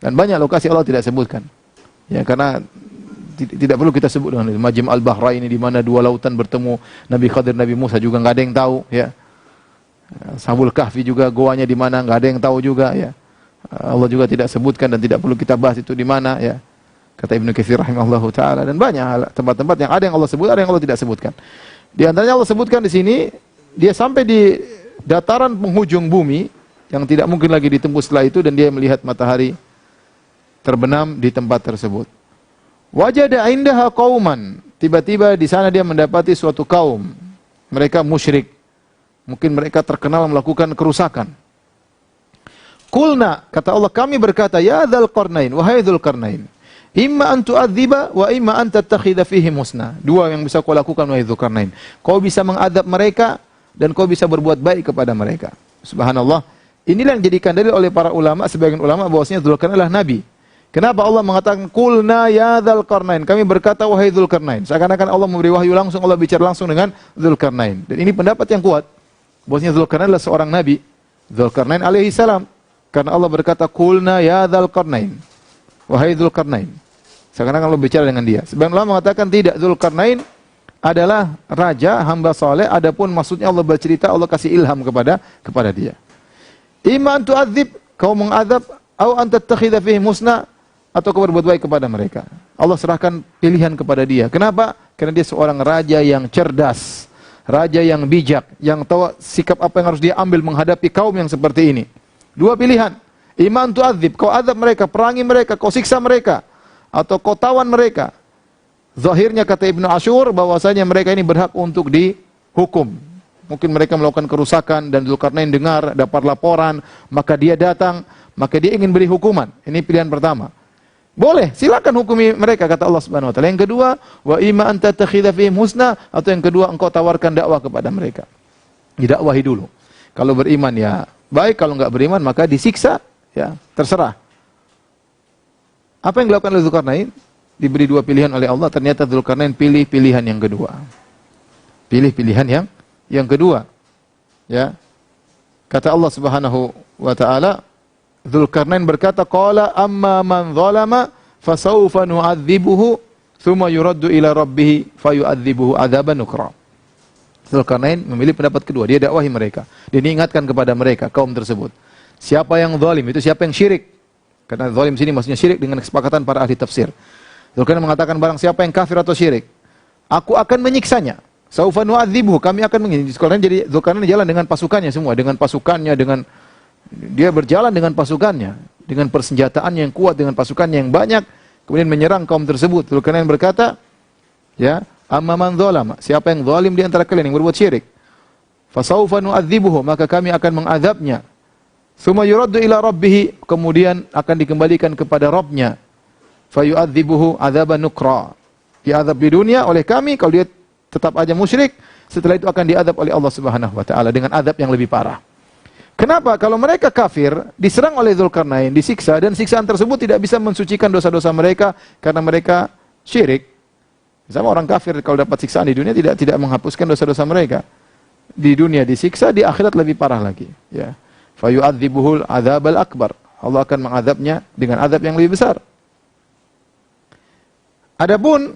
Dan banyak lokasi Allah tidak sebutkan. Ya, karena tidak perlu kita sebut dengan itu. Majma' al-Bahrain ini di mana dua lautan bertemu, Nabi Khadir, Nabi Musa juga enggak ada yang tahu, ya. Ashabul Kahfi juga goanya di mana enggak ada yang tahu juga, ya. Allah juga tidak sebutkan dan tidak perlu kita bahas itu di mana, ya. Kata Ibnu Katsir rahimahullahu taala, dan banyak tempat-tempat yang ada yang Allah sebut, ada yang Allah tidak sebutkan. Di antaranya Allah sebutkan di sini, dia sampai di dataran penghujung bumi yang tidak mungkin lagi ditembus setelah itu dan dia melihat matahari terbenam di tempat tersebut. Wajada indaha qauman. Tiba-tiba di sana dia mendapati suatu kaum. Mereka musyrik. Mungkin mereka terkenal melakukan kerusakan. Qulna, kata Allah, kami berkata, ya Dzulkarnain, wahai Dzulkarnain, imma an tu'adziba wa imma an tattakhidha fihi husna. Dua yang bisa kau lakukan wahai Dzulkarnain. Kau bisa mengadab mereka dan kau bisa berbuat baik kepada mereka. Subhanallah. Inilah yang dijadikan dalil oleh para ulama, sebagian ulama bahwasanya Dzulkarnain adalah nabi. Kenapa Allah mengatakan qulna ya Dzulkarnain? Kami berkata wahai Dzulkarnain. Seakan-akan Allah memberi wahyu langsung, Allah bicara langsung dengan Dzulkarnain. Dan ini pendapat yang kuat. Bahwasanya Dzulkarnain adalah seorang nabi. Dzulkarnain alaihi salam. Karena Allah berkata qulna ya Dzulkarnain. Wahai Dzulkarnain. Seakan-akan Allah bicara dengan dia. Sebagian ulama mengatakan tidak, Dzulkarnain adalah raja, hamba saleh, adapun maksudnya Allah bercerita, Allah kasih ilham kepada dia. Iman tu'adzib, kau mengadab, atau an tattakhidha fihi husna, atau kau berbuat baik kepada mereka. Allah serahkan pilihan kepada dia. Kenapa? Karena dia seorang raja yang cerdas, raja yang bijak, yang tahu sikap apa yang harus dia ambil menghadapi kaum yang seperti ini. Dua pilihan. Iman tu'adzib, kau azab mereka, perangi mereka, kau siksa mereka, atau kau tawan mereka. Zahirnya kata Ibnu Ashur bahwasanya mereka ini berhak untuk dihukum. Mungkin mereka melakukan kerusakan dan Dzulkarnain dengar, dapat laporan, maka dia datang, maka dia ingin beri hukuman. Ini pilihan pertama. Boleh, silakan hukumi mereka kata Allah Subhanahu wa taala. Yang kedua, wa imma anta takhidha fihim husna, atau yang kedua engkau tawarkan dakwah kepada mereka. Didakwahi dulu. Kalau beriman ya baik, kalau enggak beriman maka disiksa, ya, terserah. Apa yang dilakukan oleh Dzulkarnain? Diberi dua pilihan oleh Allah, ternyata Dzulkarnain pilih pilihan yang kedua. Pilih pilihan yang kedua. Ya. Kata Allah Subhanahu wa taala, Dzulkarnain berkata, qala amma man zalama fasawfa nu'adzibuhu tsumma yuraddu ila rabbih fayu'adzibuhu 'adzaban nukra. Dzulkarnain memilih pendapat kedua, dia dakwahi mereka. Dia ingatkan kepada mereka kaum tersebut. Siapa yang zalim itu siapa yang syirik? Karena zalim sini maksudnya syirik dengan kesepakatan para ahli tafsir. Dzulkarnain mengatakan barang siapa yang kafir atau syirik, aku akan menyiksanya. Saufa nu'adzibuhu, kami akan menyiksanya. Jadi Dzulkarnain jalan dengan pasukannya semua, dengan pasukannya, dengan dia berjalan dengan pasukannya, dengan persenjataannya yang kuat, dengan pasukannya yang banyak, kemudian menyerang kaum tersebut. Dzulkarnain berkata, ya, amma man zalama, siapa yang zalim di antara kalian yang berbuat syirik, fasaufa nu'adzibuhu, maka kami akan mengazabnya. Tsumma yuraddu ila rabbih, kemudian akan dikembalikan kepada Rabbnya. Fayu'adzibuhu 'adzaban nukra. Diazab di dunia oleh kami, kalau dia tetap aja musyrik, setelah itu akan diazab oleh Allah Subhanahu wa taala dengan azab yang lebih parah. Kenapa? Kalau mereka kafir, diserang oleh Dzulkarnain, disiksa, dan siksaan tersebut tidak bisa mensucikan dosa-dosa mereka karena mereka syirik. Sama orang kafir kalau dapat siksaan di dunia tidak menghapuskan dosa-dosa mereka. Di dunia disiksa, di akhirat lebih parah lagi. Ya. Fayu'adzibuhul 'adzabal akbar. Allah akan mengazabnya dengan azab yang lebih besar. Adapun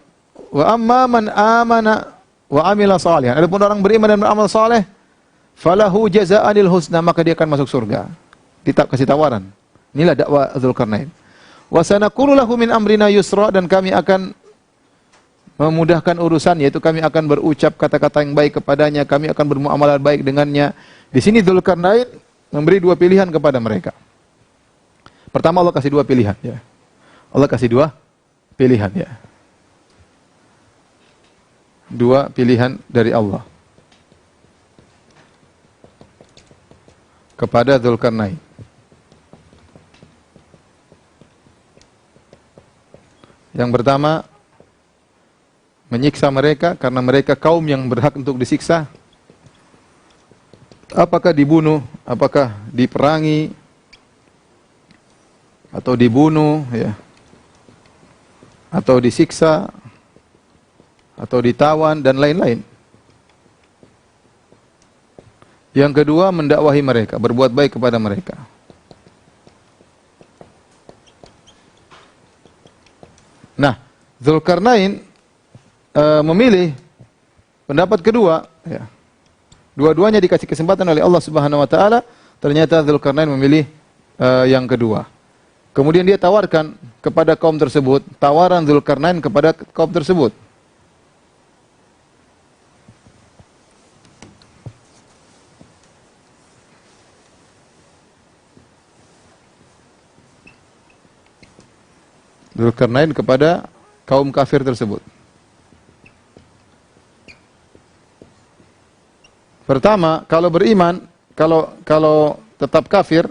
wa amma man amana wa amila shalihan. Adapun orang beriman dan beramal saleh, falahu jazaa'anil husna, maka dia akan masuk surga. Kasih tawaran. Inilah dakwah Dzulkarnain. Wa sanaqulu lahu min amrina yusra, dan kami akan memudahkan urusan, yaitu kami akan berucap kata-kata yang baik kepadanya, kami akan bermuamalah baik dengannya. Di sini Dzulkarnain memberi dua pilihan kepada mereka. Pertama, Allah kasih dua pilihan, ya. Allah kasih dua pilihan, ya. Dua pilihan dari Allah kepada Dzulkarnain. Yang pertama, menyiksa mereka karena mereka kaum yang berhak untuk disiksa. Apakah dibunuh, apakah diperangi, atau dibunuh, ya, atau disiksa, atau ditawan, dan lain-lain. Yang kedua, mendakwahi mereka, berbuat baik kepada mereka. Nah, Dzulkarnain memilih pendapat kedua, ya. Dua-duanya dikasih kesempatan oleh Allah Subhanahu wa taala, ternyata Dzulkarnain memilih yang kedua. Kemudian dia tawarkan kepada kaum tersebut, tawaran Dzulkarnain kepada kaum tersebut. Dzulkarnain kepada kaum kafir tersebut. Pertama, kalau beriman, kalau tetap kafir,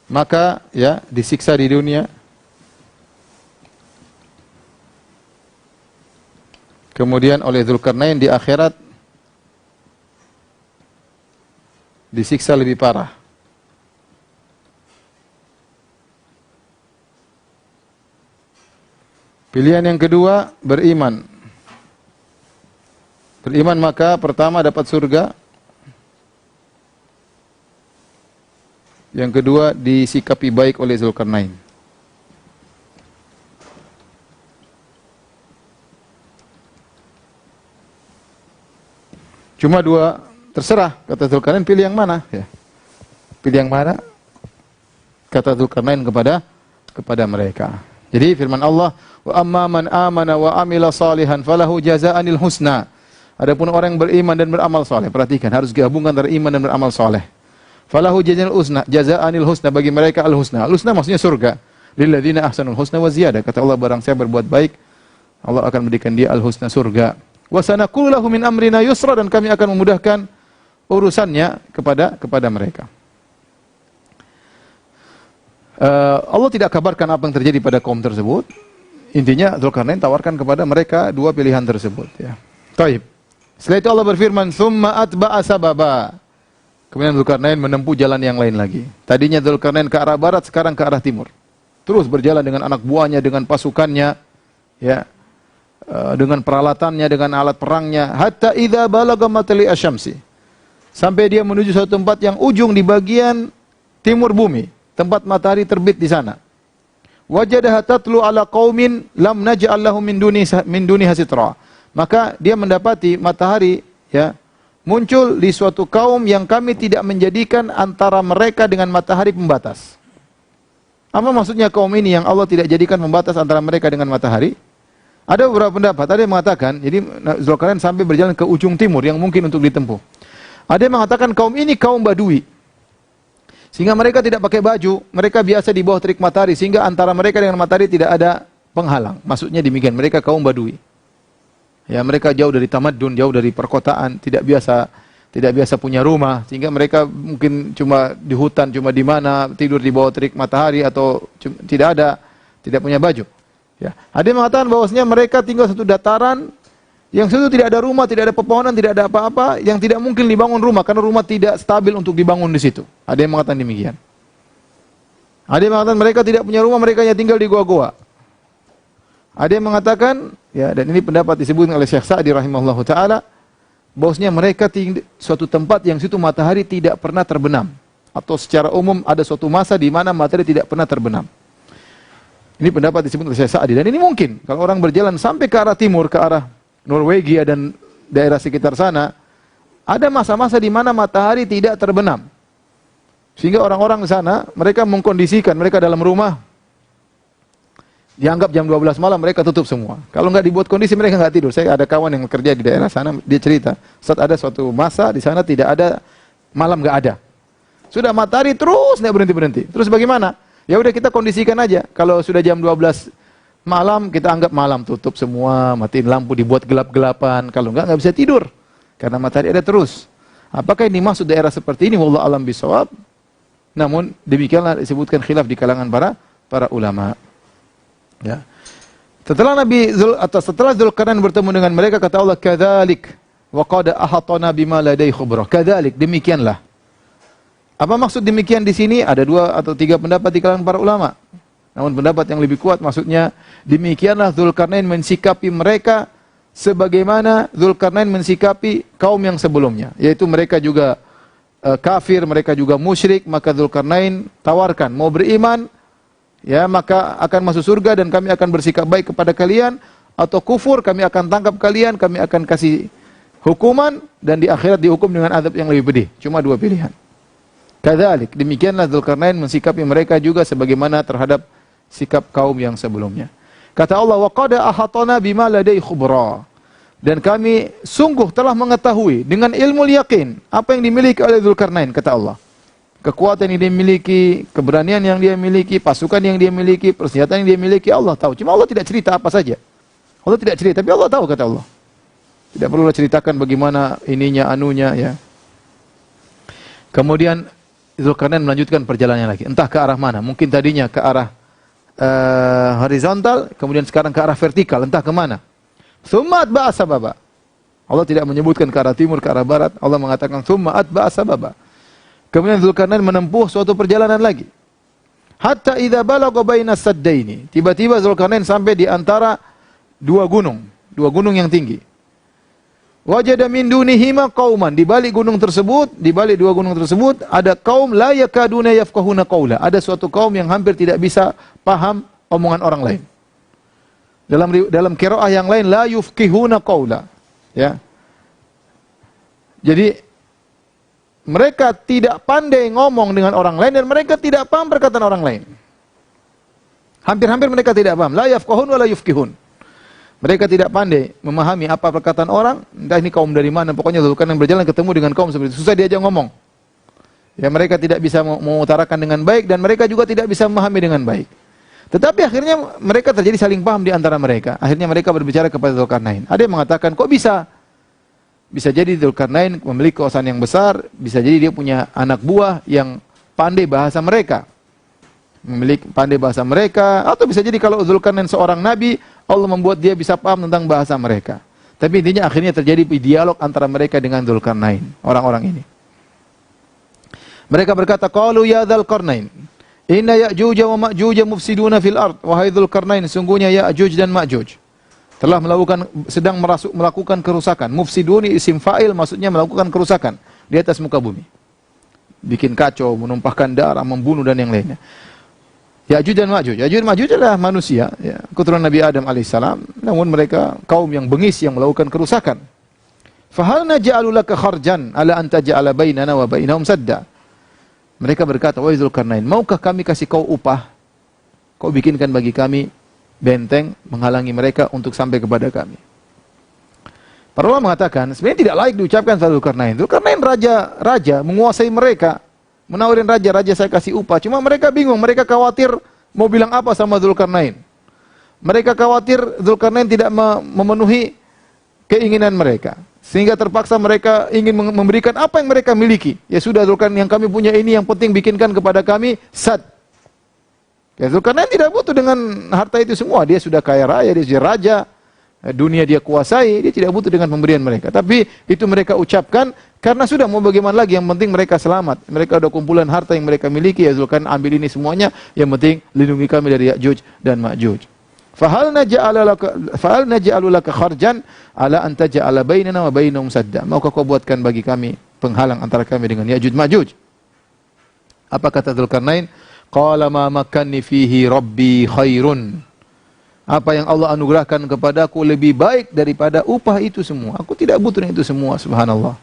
maka ya disiksa di dunia. Kemudian oleh Dzulkarnain di akhirat disiksa lebih parah. Pilihan yang kedua, beriman. Beriman maka pertama dapat surga. Yang kedua disikapi baik oleh Dzulkarnain. Cuma dua, terserah, kata Dzulkarnain, pilih yang mana, ya. Pilih yang mana? Kata Dzulkarnain kepada kepada mereka. Jadi firman Allah, wa amma man amana wa amila salihan falahu jazaa'anil husna. Adapun orang yang beriman dan beramal saleh, perhatikan harus gabungkan antara iman dan beramal saleh. Falahu jazaa'anil husna, bagi mereka al-husna. Al-husna maksudnya surga. Lilladzina ahsanul husna wa ziyadah. Kata Allah, barang siapa berbuat baik, Allah akan memberikan dia al-husna, surga. Wa sanaqulu lahu min amrina yusra, dan kami akan memudahkan urusannya kepada mereka. Allah tidak kabarkan apa yang terjadi pada kaum tersebut. Intinya Dzulkarnain tawarkan kepada mereka dua pilihan tersebut, ya. Taib. Setelah itu Allah berfirman, "Tsumma atba'a sababa." Kemudian Dzulkarnain menempuh jalan yang lain lagi. Tadinya Dzulkarnain ke arah barat, sekarang ke arah timur. Terus berjalan dengan anak buahnya, dengan pasukannya, ya, dengan peralatannya, dengan alat perangnya. Hatta idza balagha matli asyamsi. Sampai dia menuju suatu tempat yang ujung di bagian timur bumi, tempat matahari terbit di sana. Wajadaha tatlu ala qaumin lam naj'al lahum min duniha sitra. Maka dia mendapati matahari, ya, muncul di suatu kaum yang kami tidak menjadikan antara mereka dengan matahari pembatas. Apa maksudnya kaum ini yang Allah tidak jadikan pembatas antara mereka dengan matahari? Ada beberapa pendapat. Ada yang mengatakan, jadi Dzulkarnain sampai berjalan ke ujung timur yang mungkin untuk ditempuh. Ada yang mengatakan kaum ini kaum Badui. Sehingga mereka tidak pakai baju, mereka biasa di bawah terik matahari, sehingga antara mereka dengan matahari tidak ada penghalang. Maksudnya demikian, mereka kaum Badui. Ya, mereka jauh dari tamadun, jauh dari perkotaan, tidak biasa punya rumah, sehingga mereka mungkin cuma di hutan, cuma di mana, tidur di bawah terik matahari, atau tidak punya baju. Ya. Ada yang mengatakan bahwasanya mereka tinggal satu dataran yang situ tidak ada rumah, tidak ada pepohonan, tidak ada apa-apa, yang tidak mungkin dibangun rumah karena rumah tidak stabil untuk dibangun di situ. Ada yang mengatakan demikian. Ada yang mengatakan mereka tidak punya rumah, mereka hanya tinggal di goa-goa. Ada yang mengatakan, ya, dan ini pendapat disebutkan oleh Syekh Sa'di rahimahullahu taala, bahwasanya mereka tinggal suatu tempat yang situ matahari tidak pernah terbenam, atau secara umum ada suatu masa di mana matahari tidak pernah terbenam. Ini pendapat disebut oleh Syekh Sa'di, dan ini mungkin kalau orang berjalan sampai ke arah timur, ke arah Norwegia dan daerah sekitar sana, ada masa-masa di mana matahari tidak terbenam. Sehingga orang-orang di sana, mereka mengkondisikan, mereka dalam rumah, dianggap jam 12 malam mereka tutup semua. Kalau nggak dibuat kondisi mereka nggak tidur. Saya ada kawan yang kerja di daerah sana, dia cerita, saat ada suatu masa di sana tidak ada, malam nggak ada. Sudah matahari terus nggak berhenti-berhenti. Terus bagaimana? Ya udah kita kondisikan aja. Kalau sudah jam 12 malam, kita anggap malam, tutup semua, matiin lampu, dibuat gelap-gelapan. Kalau enggak bisa tidur, karena matahari ada terus. Apakah ini maksud daerah seperti ini? Wallahu a'lam bishawab. Namun demikianlah disebutkan khilaf di kalangan para ulama. Ya. Setelah Dzulkarnain bertemu dengan mereka, kata Allah, kadzalik wa qad ahatana bima ladai khubra. Kadzalik, demikianlah. Apa maksud demikian di sini? Ada 2 atau 3 pendapat di kalangan para ulama. Namun pendapat yang lebih kuat maksudnya, demikianlah Dzulkarnain mensikapi mereka sebagaimana Dzulkarnain mensikapi kaum yang sebelumnya, yaitu mereka juga kafir, mereka juga musyrik. Maka Dzulkarnain tawarkan, mau beriman, ya, maka akan masuk surga dan kami akan bersikap baik kepada kalian, atau kufur, kami akan tangkap kalian, kami akan kasih hukuman, dan di akhirat dihukum dengan azab yang lebih pedih. Cuma 2 pilihan. Kadzalik, demikianlah Dzulkarnain mensikapi mereka juga sebagaimana terhadap sikap kaum yang sebelumnya. Kata Allah, wa qad ahatana bima ladai khubra. Dan kami sungguh telah mengetahui dengan ilmu yakin apa yang dimiliki oleh Dzulkarnain, kata Allah. Kekuatan yang dia miliki, keberanian yang dia miliki, pasukan yang dia miliki, persenjataan yang dia miliki, Allah tahu. Cuma Allah tidak cerita apa saja. Allah tidak cerita, tapi Allah tahu, kata Allah. Tidak perlu ceritakan bagaimana ininya, anunya, ya. Kemudian Dzulkarnain melanjutkan perjalanannya lagi. Entah ke arah mana. Mungkin tadinya ke arah horizontal, kemudian sekarang ke arah vertikal, entah ke mana. Tsumma atba'a sababa. Allah tidak menyebutkan ke arah timur, ke arah barat. Allah mengatakan tsumma atba'a sababa. Kemudian Dzulkarnain menempuh suatu perjalanan lagi. Hatta idza balagha baina saddaini. Tiba-tiba Dzulkarnain sampai di antara 2 gunung yang tinggi. Wajada min dunihima qauman. Di balik gunung tersebut, di balik 2 gunung tersebut ada kaum la yakaduna yafqahuna qaula. Ada suatu kaum yang hampir tidak bisa paham omongan orang lain. Dalam qiraah yang lain la yufqihuna qaula. Ya. Jadi mereka tidak pandai ngomong dengan orang lain dan mereka tidak paham perkataan orang lain. Hampir-hampir mereka tidak paham. La yafqahun wa la yufqihun. Mereka tidak pandai memahami apa perkataan orang, entah ini kaum dari mana, pokoknya Dzulkarnain berjalan ketemu dengan kaum seperti itu. Susah diajak ngomong. Ya, mereka tidak bisa mengutarakan dengan baik dan mereka juga tidak bisa memahami dengan baik. Tetapi akhirnya mereka terjadi saling paham di antara mereka. Akhirnya mereka berbicara kepada Dzulkarnain. Ada yang mengatakan, kok bisa? Bisa jadi Dzulkarnain memiliki kekuasaan yang besar, bisa jadi dia punya anak buah yang pandai bahasa mereka. Memiliki pandai bahasa mereka, atau bisa jadi kalau Dzulkarnain seorang nabi, Allah membuat dia bisa paham tentang bahasa mereka. Tapi intinya akhirnya terjadi dialog antara mereka dengan Dzulkarnain, orang-orang ini. Mereka berkata, qalu ya Dzulkarnain, inna Ya'juj wa Ma'juj mufsiduna fil ard. Wahai Dzulkarnain, sungguhnya Ya'juj dan Ma'juj telah sedang melakukan kerusakan. Mufsiduni isim fa'il, maksudnya melakukan kerusakan di atas muka bumi. Bikin kacau, menumpahkan darah, membunuh dan yang lainnya. Ya'juj dan Ma'juj. Ya'juj dan Ma'juj adalah manusia, ya, keturunan Nabi Adam alaihissalam, namun mereka kaum yang bengis yang melakukan kerusakan. Fahal naj'alu laka kharjan ala an taj'ala bainana wa bainahum sadda. Mereka berkata, wahai Dzulkarnain, maukah kami kasih kau upah? Kau bikinkan bagi kami benteng menghalangi mereka untuk sampai kepada kami. Para ulama mengatakan, sebenarnya tidak layak diucapkan pada Dzulkarnain. Dzulkarnain raja menguasai mereka. Menawarin raja saya kasih upah. Cuma mereka bingung, mereka khawatir mau bilang apa sama Dzulkarnain. Mereka khawatir Dzulkarnain tidak memenuhi keinginan mereka. Sehingga terpaksa mereka ingin memberikan apa yang mereka miliki. Ya sudah Dzulkarnain, yang kami punya ini, yang penting bikinkan kepada kami sad. Ya, Dzulkarnain tidak butuh dengan harta itu semua. Dia sudah kaya raya, dia sudah raja. Dunia dia kuasai, dia tidak butuh dengan pemberian mereka. Tapi itu mereka ucapkan karena sudah mau bagaimana lagi, yang penting mereka selamat. Mereka ada kumpulan harta yang mereka miliki, ya Dzulkarnain ambil ini semuanya, yang penting lindungi kami dari Ya'juj dan Ma'juj. Fahal naj'alu laka kharjan ala an taj'ala bainana wa bainahum sadda. Maukah kau buatkan bagi kami penghalang antara kami dengan Ya'juj Ma'juj? Apa kata Dzulkarnain? Qala ma makkanni fihi rabbi khairun. Apa yang Allah anugerahkan kepadaku lebih baik daripada upah itu semua. Aku tidak butuh itu semua, subhanallah.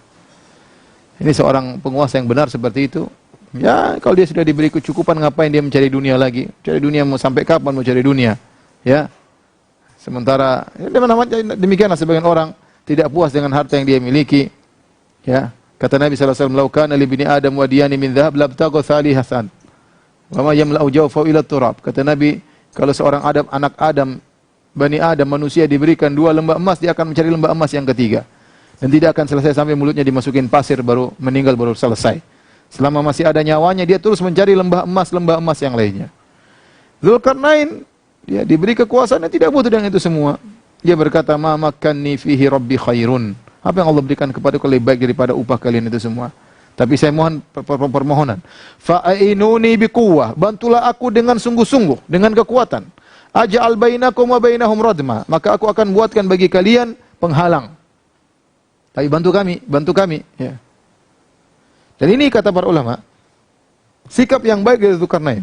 Ini seorang penguasa yang benar seperti itu. Ya, kalau dia sudah diberi kecukupan, ngapain dia mencari dunia lagi? Cari dunia mau sampai kapan mau cari dunia? Ya. Sementara demikianlah sebagian orang tidak puas dengan harta yang dia miliki. Ya. Kata Nabi sallallahu alaihi wasallam, "Lau kana li bani Adam wadiyani min dhahab labtagha thalithan. Wa ma yamla'u jawfahu ila turab." Kata Nabi, kalau seorang anak Adam, Bani Adam, manusia diberikan 2 lembah emas, dia akan mencari lembah emas yang ketiga. Dan tidak akan selesai sampai mulutnya dimasukin pasir baru meninggal baru selesai. Selama masih ada nyawanya, dia terus mencari lembah emas yang lainnya. Dzulkarnain, dia diberi kekuasaan dan tidak butuh dengan itu semua. Dia berkata, "Ma makkanni fihi rabbi khairun." Apa yang Allah berikan kepadaku lebih baik daripada upah kalian itu semua. Tapi saya mohon permohonan. Fa'inuni biquwwah, bantulah aku dengan sungguh-sungguh, dengan kekuatan. Aj'al bainakum wa bainahum radma, maka aku akan buatkan bagi kalian penghalang. Tapi bantu kami, ya. Dan ini kata para ulama, sikap yang baik dari Dzulkarnain.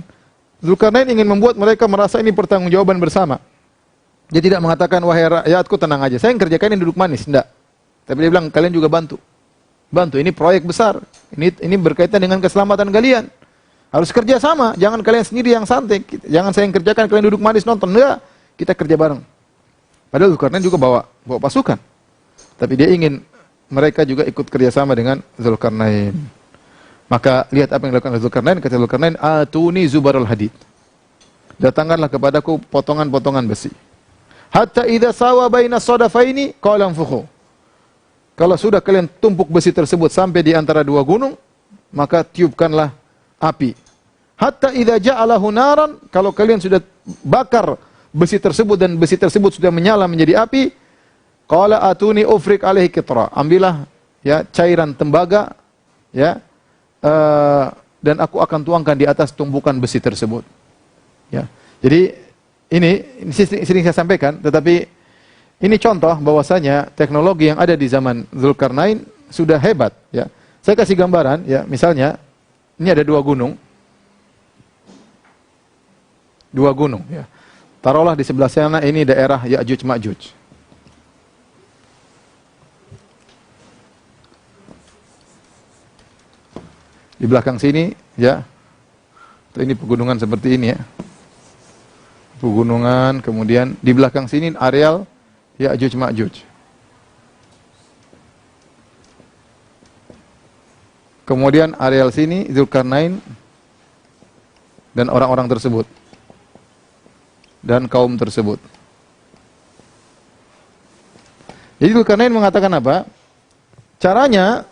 Dzulkarnain ingin membuat mereka merasa ini pertanggungjawaban bersama. Dia tidak mengatakan, wahai rakyatku tenang aja, saya yang kerjakan ini duduk manis, enggak. Tapi dia bilang, kalian juga bantu, ini proyek besar. Ini berkaitan dengan keselamatan kalian. Harus kerja sama, jangan kalian sendiri yang santai. Jangan saya yang kerjakan, kalian duduk manis nonton. Enggak, kita kerja bareng. Padahal Dzulkarnain juga bawa pasukan. Tapi dia ingin mereka juga ikut kerjasama dengan Dzulkarnain. Maka lihat apa yang dilakukan Dzulkarnain. Kata Dzulkarnain, atuni zubarul hadid. Datangkanlah kepadaku potongan-potongan besi. Hatta idza sawa baina sadafaini qala anfukhu. Kalau sudah kalian tumpuk besi tersebut sampai di antara 2 gunung, maka tiupkanlah api. Hatta idza ja'alahu naran, kalau kalian sudah bakar besi tersebut dan besi tersebut sudah menyala menjadi api, qala atuni ufrik alaihi qitra. Ambillah ya cairan tembaga, ya. Dan aku akan tuangkan di atas tumpukan besi tersebut. Ya. Jadi ini sering saya sampaikan, tetapi ini contoh bahwasanya teknologi yang ada di zaman Dzulkarnain sudah hebat, ya. Saya kasih gambaran, ya, misalnya ini ada 2 gunung. 2 gunung, ya. Taruhlah di sebelah sana ini daerah Ya'juj Ma'juj. Di belakang sini, ya. Ini pegunungan seperti ini, ya. pegunungan, kemudian di belakang sini areal Ya'juj Ma'juj. Kemudian areal sini Dzulkarnain dan orang-orang tersebut dan kaum tersebut. Jadi Dzulkarnain mengatakan apa? Caranya,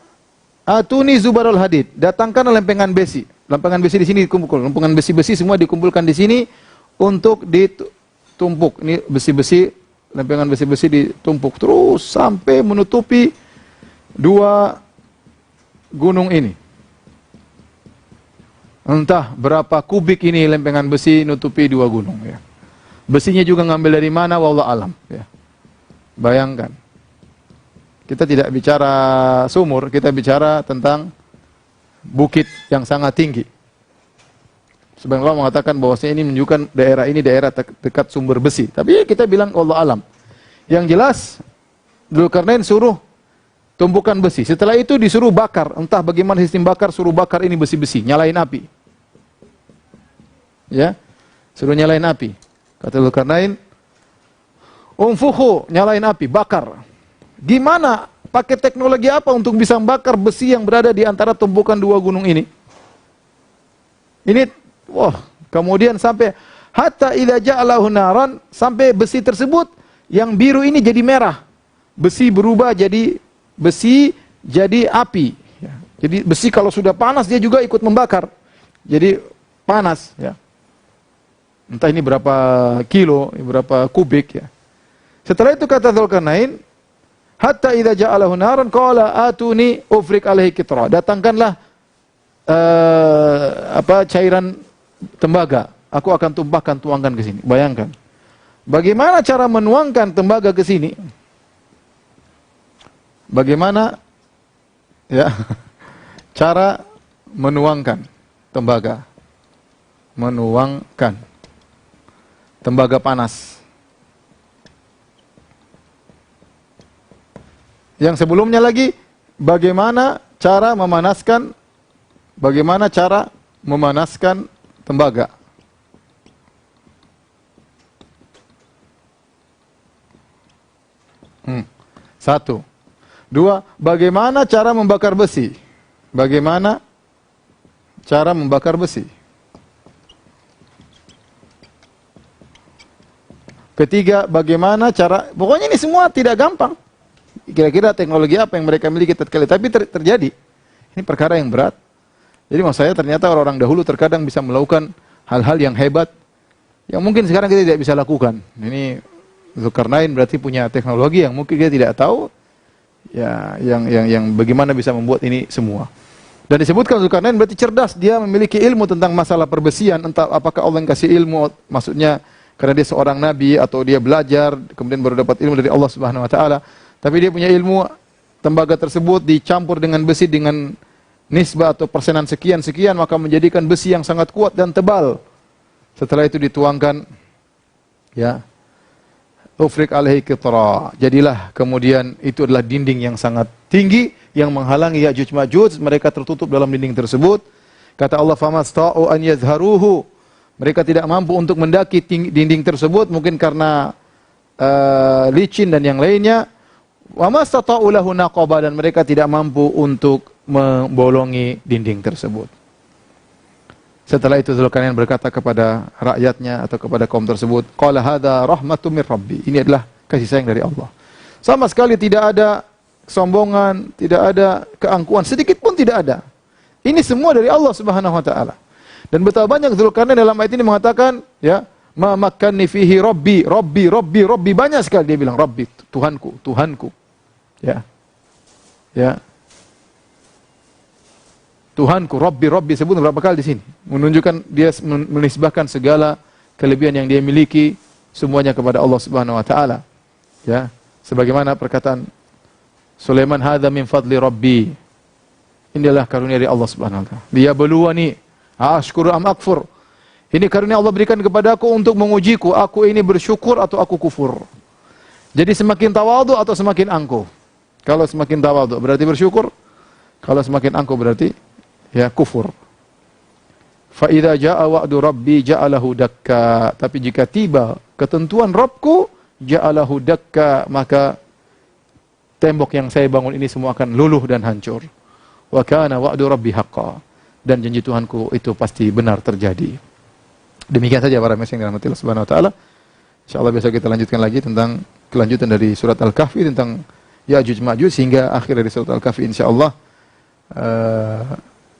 atuni zubarul hadid, datangkan lempengan besi. Lempengan besi di sini dikumpulkan. Lempengan besi-besi semua dikumpulkan di sini untuk ditumpuk. Ini besi-besi, lempengan besi-besi ditumpuk terus sampai menutupi dua gunung ini. Entah berapa kubik ini lempengan besi nutupi dua gunung ya. Besinya juga ngambil dari mana wallahu alam ya. Bayangkan. Kita tidak bicara sumur, kita bicara tentang bukit yang sangat tinggi. Sebagian ulama mengatakan bahwasanya ini menunjukkan daerah ini daerah dekat sumber besi. Tapi kita bilang wallahu alam. Yang jelas Dzulkarnain suruh tumpukan besi. Setelah itu disuruh bakar. Entah bagaimana sistem bakar, suruh bakar ini besi-besi, nyalain api. Ya. Suruh nyalain api. Kata Dzulkarnain, "Unfukhu", nyalain api, bakar. Gimana? Pakai teknologi apa untuk bisa membakar besi yang berada di antara tumpukan dua gunung ini? Ini, wah, kemudian sampai hatta idza ja'alahu naran, sampai besi tersebut yang biru ini jadi merah. Besi berubah jadi besi jadi api. Ya. Jadi besi kalau sudah panas dia juga ikut membakar. Jadi panas. Ya. Entah ini berapa kilo, berapa kubik. Ya. Setelah itu kata Dzulkarnain, hatta idza ja'alahu naran qala atuni ufrik alaihi qitra. Datangkanlah cairan tembaga. Aku akan tuangkan ke sini. Bayangkan. Bagaimana cara menuangkan tembaga ke sini? Bagaimana ya cara menuangkan tembaga? Menuangkan tembaga panas. Yang sebelumnya lagi, bagaimana cara memanaskan tembaga? Satu. Dua, bagaimana cara membakar besi? Bagaimana cara membakar besi? Ketiga, bagaimana cara, pokoknya ini semua tidak gampang. Kira-kira teknologi apa yang mereka miliki tatkala tapi terjadi. Ini perkara yang berat. Jadi maksud saya ternyata orang-orang dahulu terkadang bisa melakukan hal-hal yang hebat yang mungkin sekarang kita tidak bisa lakukan. Ini Dzulkarnain berarti punya teknologi yang mungkin kita tidak tahu. Ya, yang bagaimana bisa membuat ini semua. Dan disebutkan Dzulkarnain berarti cerdas, dia memiliki ilmu tentang masalah perbesian, entah apakah Allah yang kasih ilmu, maksudnya karena dia seorang nabi atau dia belajar kemudian baru dapat ilmu dari Allah Subhanahu wa taala. Tapi dia punya ilmu tembaga tersebut dicampur dengan besi dengan nisbah atau persenan sekian-sekian maka menjadikan besi yang sangat kuat dan tebal. Setelah itu dituangkan ya ufrik alaihi qitra. Jadilah kemudian itu adalah dinding yang sangat tinggi yang menghalangi Ya'juj Ma'juj, mereka tertutup dalam dinding tersebut. Kata Allah, famasta'u an yazharuhu. Mereka tidak mampu untuk mendaki dinding tersebut mungkin karena licin dan yang lainnya. Wa mastata'u lahu naqaba, dan mereka tidak mampu untuk membolongi dinding tersebut. Setelah itu Dzulkarnain berkata kepada rakyatnya atau kepada kaum tersebut, qala hadza rahmatun mir rabbi. Ini adalah kasih sayang dari Allah. Sama sekali tidak ada kesombongan, tidak ada keangkuhan, sedikit pun tidak ada. Ini semua dari Allah Subhanahu wa taala. Dan betapa banyak Dzulkarnain dalam ayat ini mengatakan, ya, ma makkanni fihi rabbi, rabbi, rabbi, rabbi, banyak sekali dia bilang rabbi, Tuhanku, Tuhanku. Ya. Ya. Tuhanku, Rabbi, Rabbi, sebut berapa kali di sini. Menunjukkan dia menisbahkan segala kelebihan yang dia miliki semuanya kepada Allah Subhanahu wa taala. Ya. Sebagaimana perkataan Sulaiman, hadza min fadli Rabbi. Inilah karunia dari Allah Subhanahu wa taala. Liyabluwani ashkuru am akfur. Ini karunia Allah berikan kepadaku untuk mengujiku, aku ini bersyukur atau aku kufur. Jadi semakin tawadhu atau semakin angkuh. Kalau semakin tawadhu berarti bersyukur. Kalau semakin angkuh berarti ya kufur. Fa idza jaa wa'du rabbi ja'alahu dakka. Tapi jika tiba ketentuan Rabbku, ja'alahu dakka, maka tembok yang saya bangun ini semua akan luluh dan hancur. Wa kana wa'du rabbi haqqan. Dan janji Tuhanku itu pasti benar terjadi. Demikian saja para yang dirahmati Allah Subhanahu wa taala. Insyaallah besok kita lanjutkan lagi tentang kelanjutan dari surat Al-Kahfi tentang Ya'juj Ma'juj hingga akhir dari surat Al-Kahfi insyaallah.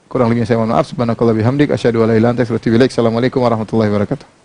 Kurang lebihnya saya mohon maaf. Subhanakallah bihamdik asyhadu an la ilaha illa anta astaghfiruka wa atubu ilaik. Assalamualaikum warahmatullahi wabarakatuh.